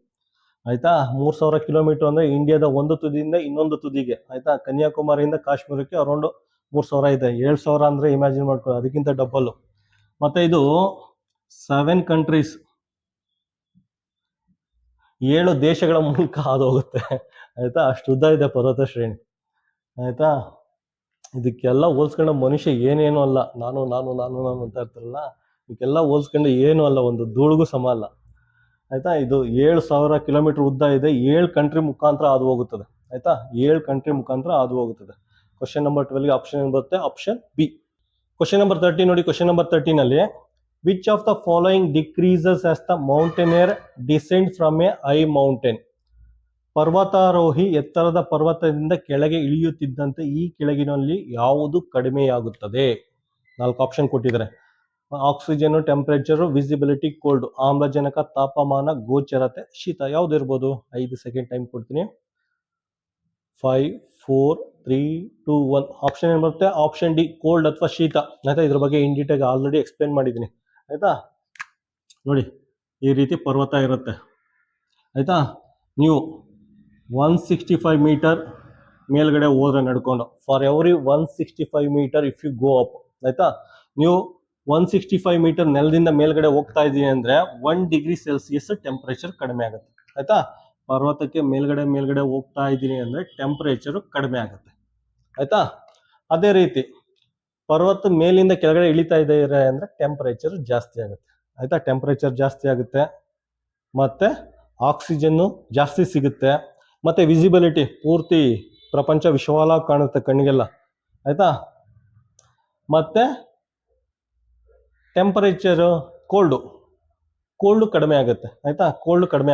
ಆಯ್ತಾ, 3000 ಕಿಲೋಮೀಟರ್ ಅಂದ್ರೆ ಇಂಡಿಯಾದ ಒಂದು ತುದಿಯಿಂದ ಇನ್ನೊಂದು ತುದಿಗೆ. ಆಯ್ತಾ, ಕನ್ಯಾಕುಮಾರಿಯಿಂದ ಕಾಶ್ಮೀರಕ್ಕೆ ಅರೌಂಡ್ 3000 ಇದೆ. 7000 ಅಂದ್ರೆ ಇಮ್ಯಾಜಿನ್ ಮಾಡ್ಕೊಳ್ಳಿ, ಅದಕ್ಕಿಂತ ಡಬಲ್. ಮತ್ತೆ ಇದು 7 ಕಂಟ್ರೀಸ್, 7 ದೇಶಗಳ ಮೂಲಕ ಹಾದು ಹೋಗುತ್ತೆ. ಆಯ್ತಾ, ಅಷ್ಟು ಉದ್ದ ಇದೆ ಪರ್ವತ ಶ್ರೇಣಿ. ಆಯ್ತಾ, ಇದಕ್ಕೆಲ್ಲ ಹೋಲ್ಸ್ಕೊಂಡು ಮನುಷ್ಯ ಏನೇನು ಅಲ್ಲ. ನಾನು ಅಂತ ಇರ್ತಾರಲ್ಲ, ಇದಕ್ಕೆಲ್ಲ ಹೋಲ್ಸ್ಕೊಂಡು ಏನು ಅಲ್ಲ, ಒಂದು ಧೂಳಿಗೂ ಸಮ ಅಲ್ಲ. ಆಯ್ತಾ, ಇದು 7000 ಕಿಲೋಮೀಟರ್ ಉದ್ದ ಇದೆ. 7 ಕಂಟ್ರಿ ಮುಖಾಂತರ ಹಾದು ಹೋಗುತ್ತದೆ. ಆಯ್ತಾ, 7 ಕಂಟ್ರಿ ಮುಖಾಂತರ ಹಾದು ಹೋಗುತ್ತದೆ. ಕ್ವಶನ್ ನಂಬರ್ 12ಗೆ ಆಪ್ಷನ್ ಏನ್ ಬರುತ್ತೆ? Option B. ಕ್ವಶನ್ ನಂಬರ್ 13 ನೋಡಿ. ಕ್ವಶನ್ ನಂಬರ್ 13 ಅಲ್ಲಿ which of the following decreases as the mountaineer descend from a high mountain. ಪರ್ವತಾರೋಹಿ ಎತ್ತರದ ಪರ್ವತದಿಂದ ಕೆಳಗೆ ಇಳಿಯುತ್ತಿದ್ದಂತೆ ಈ ಕೆಳಗಿನಲ್ಲಿ ಯಾವುದು ಕಡಿಮೆಯಾಗುತ್ತದೆ? 4 ಆಪ್ಷನ್ ಕೊಟ್ಟಿದ್ದಾರೆ. Oxygen, temperature, visibility, cold. ಆಮ್ಲಜನಕ, ತಾಪಮಾನ, ಗೋಚರತೆ, ಶೀತ. ಯಾವ್ದು ಇರ್ಬೋದು? 5 ಸೆಕೆಂಡ್ ಟೈಮ್ ಕೊಡ್ತೀನಿ. 5 4 3 2 1. ಆಪ್ಷನ್ ಏನ್ ಬರುತ್ತೆ? ಆಪ್ಷನ್ ಡಿ, ಕೋಲ್ಡ್ ಅಥವಾ ಶೀತ. ಆಯ್ತಾ, ಇದ್ರ ಬಗ್ಗೆ ಇನ್ ಡೀಟೇಲ್ ಆಲ್ರೆಡಿ ಎಕ್ಸ್ಪ್ಲೇನ್ ಮಾಡಿದ್ದೀನಿ. ಆಯ್ತಾ, ನೋಡಿ ಈ ರೀತಿ ಪರ್ವತ ಇರುತ್ತೆ. ಆಯ್ತಾ, ನೀವು 165 ಮೀಟರ್ ಮೇಲ್ಗಡೆ ಹೋದ್ರೆ ನಡ್ಕೊಂಡು, for every 165 metre if you go up. ಆಯ್ತಾ, ನೀವು 165 ಮೀಟರ್ ನೆಲದಿಂದ ಮೇಲ್ಗಡೆ ಹೋಗ್ತಾ ಇದೀನಿ ಅಂದ್ರೆ 1 ಡಿಗ್ರಿ ಸೆಲ್ಸಿಯಸ್ ಟೆಂಪರೇಚರ್ ಕಡಿಮೆ ಆಗುತ್ತೆ. ಆಯ್ತಾ, ಪರ್ವತಕ್ಕೆ ಮೇಲ್ಗಡೆ ಹೋಗ್ತಾ ಇದ್ದೀನಿ ಅಂದ್ರೆ ಟೆಂಪರೇಚರ್ ಕಡಿಮೆ ಆಗುತ್ತೆ. ಆಯ್ತಾ, ಅದೇ ರೀತಿ ಪರ್ವತ ಮೇಲಿಂದ ಕೆಳಗಡೆ ಇಳಿತಾ ಇದ್ದಾರೆ ಅಂದ್ರೆ ಟೆಂಪರೇಚರ್ ಜಾಸ್ತಿ ಆಗುತ್ತೆ. ಆಯ್ತಾ, ಟೆಂಪರೇಚರ್ ಜಾಸ್ತಿ ಆಗುತ್ತೆ, ಮತ್ತೆ ಆಕ್ಸಿಜನ್ ಜಾಸ್ತಿ ಸಿಗುತ್ತೆ, ಮತ್ತೆ ವಿಸಿಬಿಲಿಟಿ, ಪೂರ್ತಿ ಪ್ರಪಂಚ ವಿಶಾಲ ಕಾಣುತ್ತೆ ಕಣ್ಣಿಗೆಲ್ಲ. ಆಯ್ತಾ, ಮತ್ತೆ ಟೆಂಪರೇಚರ್ ಕೋಲ್ಡ್ ಕಡಿಮೆ ಆಗುತ್ತೆ. ಆಯ್ತಾ, ಕೋಲ್ಡ್ ಕಡಿಮೆ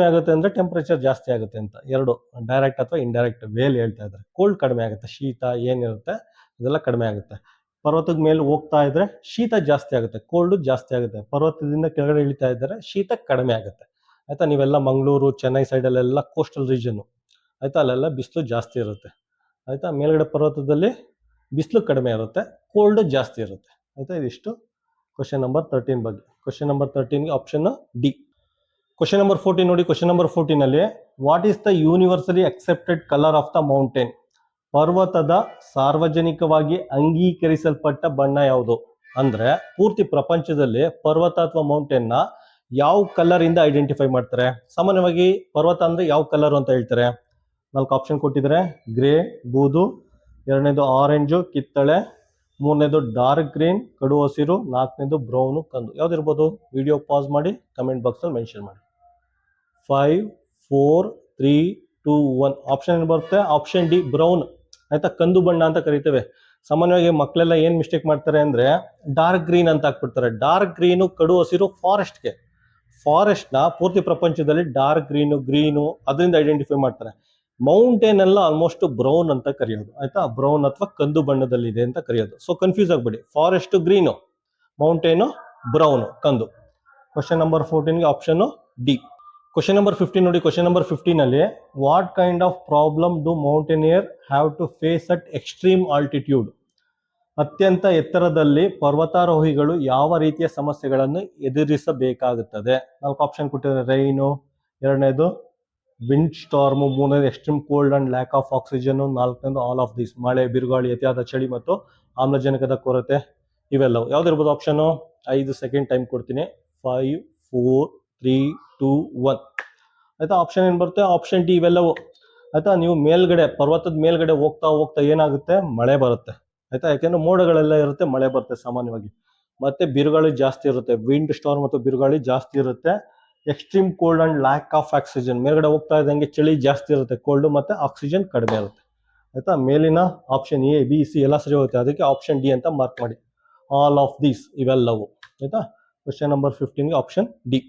ಆಗುತ್ತೆ ಅಂದ್ರೆ ಟೆಂಪರೇಚರ್ ಜಾಸ್ತಿ ಆಗುತ್ತೆ ಅಂತ. ಎರಡು ಡೈರೆಕ್ಟ್ ಅಥವಾ ಇಂಡೈರೆಕ್ಟ್ ವೇಲ್ ಹೇಳ್ತಾ ಇದ್ದಾರೆ. ಕೋಲ್ಡ್ ಕಡಿಮೆ ಆಗುತ್ತೆ, ಶೀತ ಏನಿರುತ್ತೆ ಇದೆಲ್ಲ ಕಡಿಮೆ ಆಗುತ್ತೆ. ಪರ್ವತದ ಮೇಲೆ ಹೋಗ್ತಾ ಇದ್ರೆ ಶೀತ ಜಾಸ್ತಿ ಆಗುತ್ತೆ, ಕೋಲ್ಡ್ ಜಾಸ್ತಿ ಆಗುತ್ತೆ. ಪರ್ವತದಿಂದ ಕೆಳಗಡೆ ಇಳಿತಾ ಇದ್ದಾರೆ ಶೀತ ಕಡಿಮೆ ಆಗುತ್ತೆ. ಆಯ್ತಾ, ನೀವೆಲ್ಲ ಮಂಗಳೂರು, ಚೆನ್ನೈ ಸೈಡಲ್ಲೆಲ್ಲ ಕೋಸ್ಟಲ್ ರೀಜನ್. ಆಯ್ತಾ, ಅಲ್ಲೆಲ್ಲ ಬಿಸಿಲು ಜಾಸ್ತಿ ಇರುತ್ತೆ. ಆಯ್ತಾ, ಮೇಲ್ಗಡೆ ಪರ್ವತದಲ್ಲಿ ಬಿಸಿಲು ಕಡಿಮೆ ಇರುತ್ತೆ, ಕೋಲ್ಡ್ ಜಾಸ್ತಿ ಇರುತ್ತೆ. ಆಯ್ತಾ, ಇದಿಷ್ಟು ಕ್ವಶನ್ ನಂಬರ್ 13 ಬಗ್ಗೆ. ಕ್ವಶನ್ ನಂಬರ್ 13ಗೆ ಆಪ್ಷನ್ ಡಿ. ಕ್ವಶನ್ ನಂಬರ್ 14 ನೋಡಿ. ಕ್ವಶನ್ ನಂಬರ್ 14 ಅಲ್ಲಿ what is the universally accepted colour of the mountain. ಪರ್ವತದ ಸಾರ್ವಜನಿಕವಾಗಿ ಅಂಗೀಕರಿಸಲ್ಪಟ್ಟ ಬಣ್ಣ ಯಾವುದು? ಅಂದ್ರೆ ಪೂರ್ತಿ ಪ್ರಪಂಚದಲ್ಲಿ ಪರ್ವತ ಅಥವಾ ಮೌಂಟೇನ್ ನ ಯಾವ ಕಲರ್ ಇಂದ ಐಡೆಂಟಿಫೈ ಮಾಡ್ತಾರೆ? ಸಾಮಾನ್ಯವಾಗಿ ಪರ್ವತ ಅಂದ್ರೆ ಯಾವ ಕಲರ್ ಅಂತ ಹೇಳ್ತಾರೆ? 4 ಆಪ್ಷನ್ ಕೊಟ್ಟಿದ್ದಾರೆ. ಗ್ರೇ, ಬೂದು, ಎರಡನೇದು ಆರೆಂಜು, ಕಿತ್ತಳೆ, ಮೂರನೇದು ಡಾರ್ಕ್ ಗ್ರೀನ್, ಕಡು ಹಸಿರು, ನಾಲ್ಕನೇದು ಬ್ರೌನು, ಕಂದು. ಯಾವ್ದಿರ್ಬೋದು? ವಿಡಿಯೋ ಪಾಸ್ ಮಾಡಿ ಕಮೆಂಟ್ ಬಾಕ್ಸ್ ಅಲ್ಲಿ ಮೆನ್ಷನ್ ಮಾಡಿ. 5 4 3 2 1. ಆಪ್ಷನ್ ಏನು ಬರುತ್ತೆ? Option D, brown. ಆಯ್ತಾ, ಕಂದು ಬಣ್ಣ ಅಂತ ಕರಿತೇವೆ. ಸಾಮಾನ್ಯವಾಗಿ ಮಕ್ಕಳೆಲ್ಲ ಏನ್ ಮಿಸ್ಟೇಕ್ ಮಾಡ್ತಾರೆ ಅಂದ್ರೆ ಡಾರ್ಕ್ ಗ್ರೀನ್ ಅಂತ ಹಾಕ್ಬಿಡ್ತಾರೆ. ಡಾರ್ಕ್ ಗ್ರೀನು, ಕಡು ಹಸಿರು ಫಾರೆಸ್ಟ್ ನ ಪೂರ್ತಿ ಪ್ರಪಂಚದಲ್ಲಿ ಡಾರ್ಕ್ ಗ್ರೀನು ಅದರಿಂದ ಐಡೆಂಟಿಫೈ ಮಾಡ್ತಾರೆ. ಮೌಂಟೇನ್ ಎಲ್ಲ ಆಲ್ಮೋಸ್ಟ್ ಬ್ರೌನ್ ಅಂತ ಕರೆಯೋದು. ಆಯ್ತಾ, ಬ್ರೌನ್ ಅಥವಾ ಕಂದು ಬಣ್ಣದಲ್ಲಿ ಇದೆ ಅಂತ ಕರೆಯೋದು. ಸೊ ಕನ್ಫ್ಯೂಸ್ ಆಗ್ಬೇಡಿ. ಫಾರೆಸ್ಟ್ ಗ್ರೀನು, ಮೌಂಟೇನು ಬ್ರೌನ್, ಕಂದು. ಕ್ವಶನ್ ನಂಬರ್ 14ಗೆ ಆಪ್ಷನ್ ಡಿ. ಕ್ವಶನ್ ನಂಬರ್ 15 ನೋಡಿ. ಕ್ವಶನ್ ನಂಬರ್ 15 ಅಲ್ಲಿ what kind of problem do mountaineer have to face at extreme altitude. ಅತ್ಯಂತ ಎತ್ತರದಲ್ಲಿ ಪರ್ವತಾರೋಹಿಗಳು ಯಾವ ರೀತಿಯ ಸಮಸ್ಯೆಗಳನ್ನು ಎದುರಿಸಬೇಕಾಗುತ್ತದೆ? 4 ಆಪ್ಷನ್ ಕೊಟ್ಟಿದ್ದಾರೆ. ರೈನು, ಎರಡನೇದು ವಿಂಡ್ ಸ್ಟಾರ್ಮ್, ಮೂರನೇದು extreme cold and lack of oxygen, ನಾಲ್ಕನೇದು ಆಲ್ ಆಫ್ ದಿಸ್, ಮಳೆ, ಬಿರುಗಾಳಿ, ಅತಿಯಾದ ಚಳಿ ಮತ್ತು ಆಮ್ಲಜನಕದ ಕೊರತೆ. ಇವೆಲ್ಲವು ಯಾವ್ದಿರ್ಬೋದು ಆಪ್ಷನ್? 5 ಸೆಕೆಂಡ್ ಟೈಮ್ ಕೊಡ್ತೀನಿ. 5 4 3 2 1. ಆಯ್ತಾ, ಆಪ್ಷನ್ ಏನ್ ಬರುತ್ತೆ? ಆಪ್ಷನ್ ಡಿ, ಇವೆಲ್ಲವು. ಆಯ್ತಾ, ನೀವು ಪರ್ವತದ ಮೇಲ್ಗಡೆ ಹೋಗ್ತಾ ಏನಾಗುತ್ತೆ? ಮಳೆ ಬರುತ್ತೆ. ಆಯ್ತಾ, ಯಾಕೆಂದ್ರೆ ಮೋಡಗಳೆಲ್ಲ ಇರುತ್ತೆ, ಮಳೆ ಬರುತ್ತೆ ಸಾಮಾನ್ಯವಾಗಿ. ಮತ್ತೆ ಬಿರುಗಾಳಿ ಜಾಸ್ತಿ ಇರುತ್ತೆ, ವಿಂಡ್ ಸ್ಟಾರ್ಮ್ ಮತ್ತು ಬಿರುಗಾಳಿ ಜಾಸ್ತಿ ಇರುತ್ತೆ. Extreme cold and lack of oxygen, ಮೇಲ್ಗಡೆ ಹೋಗ್ತಾ ಇದ್ದಂಗೆ ಚಳಿ ಜಾಸ್ತಿ ಇರುತ್ತೆ, ಕೋಲ್ಡ್ ಮತ್ತೆ ಆಕ್ಸಿಜನ್ ಕಡಿಮೆ ಇರುತ್ತೆ. ಆಯ್ತಾ, ಮೇಲಿನ ಆಪ್ಷನ್ ಎ ಬಿ ಸಿ ಎಲ್ಲ ಸರಿ ಹೋಗುತ್ತೆ, ಅದಕ್ಕೆ ಆಪ್ಷನ್ ಡಿ ಅಂತ ಮಾರ್ಕ್ ಮಾಡಿ. ಆಲ್ ಆಫ್ ದೀಸ್, ಇವೆಲ್ಲವು. ಆಯ್ತಾ, ಕ್ವಶನ್ ನಂಬರ್ 15ಗೆ ಆಪ್ಷನ್ ಡಿ.